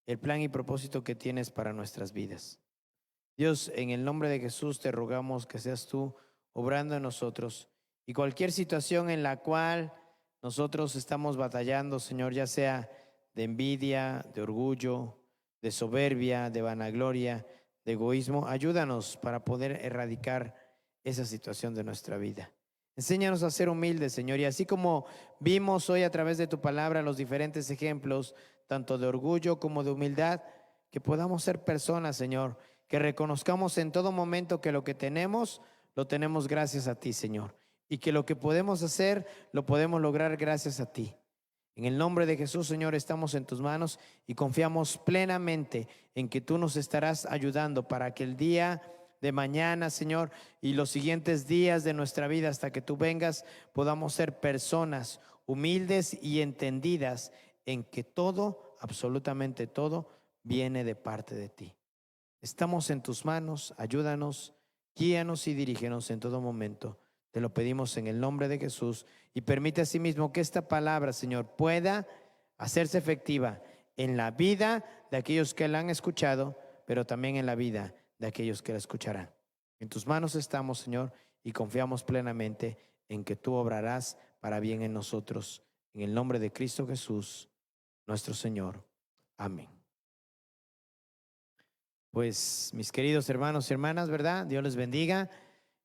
Speaker 3: el plan y propósito que tienes para nuestras vidas. Dios, en el nombre de Jesús te rogamos que seas tú obrando en nosotros y cualquier situación en la cual nosotros estamos batallando, Señor, ya sea de envidia, de orgullo, de soberbia, de vanagloria, de egoísmo, ayúdanos para poder erradicar esa situación de nuestra vida. Enséñanos a ser humildes, Señor, y así como vimos hoy a través de tu palabra los diferentes ejemplos, tanto de orgullo como de humildad, que podamos ser personas, Señor, que reconozcamos en todo momento que lo que tenemos, lo tenemos gracias a ti, Señor, y que lo que podemos hacer, lo podemos lograr gracias a ti. En el nombre de Jesús, Señor, estamos en tus manos y confiamos plenamente en que tú nos estarás ayudando para que el día de mañana, Señor, y los siguientes días de nuestra vida hasta que tú vengas, podamos ser personas humildes y entendidas en que todo, absolutamente todo, viene de parte de ti. Estamos en tus manos, ayúdanos, guíanos y dirígenos en todo momento. Te lo pedimos en el nombre de Jesús y permite asimismo que esta palabra, Señor, pueda hacerse efectiva en la vida de aquellos que la han escuchado, pero también en la vida de aquellos que la escucharán. En tus manos estamos, Señor, y confiamos plenamente en que tú obrarás para bien en nosotros. En el nombre de Cristo Jesús, nuestro Señor. Amén. Pues mis queridos hermanos y hermanas, ¿verdad? Dios les bendiga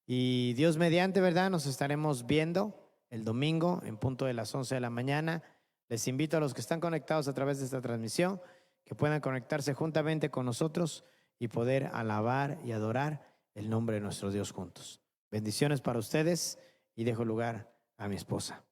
Speaker 3: y Dios mediante, ¿verdad? Nos estaremos viendo el domingo en punto de las 11 de la mañana. Les invito a los que están conectados a través de esta transmisión que puedan conectarse juntamente con nosotros y poder alabar y adorar el nombre de nuestro Dios juntos. Bendiciones para ustedes y dejo lugar a mi esposa.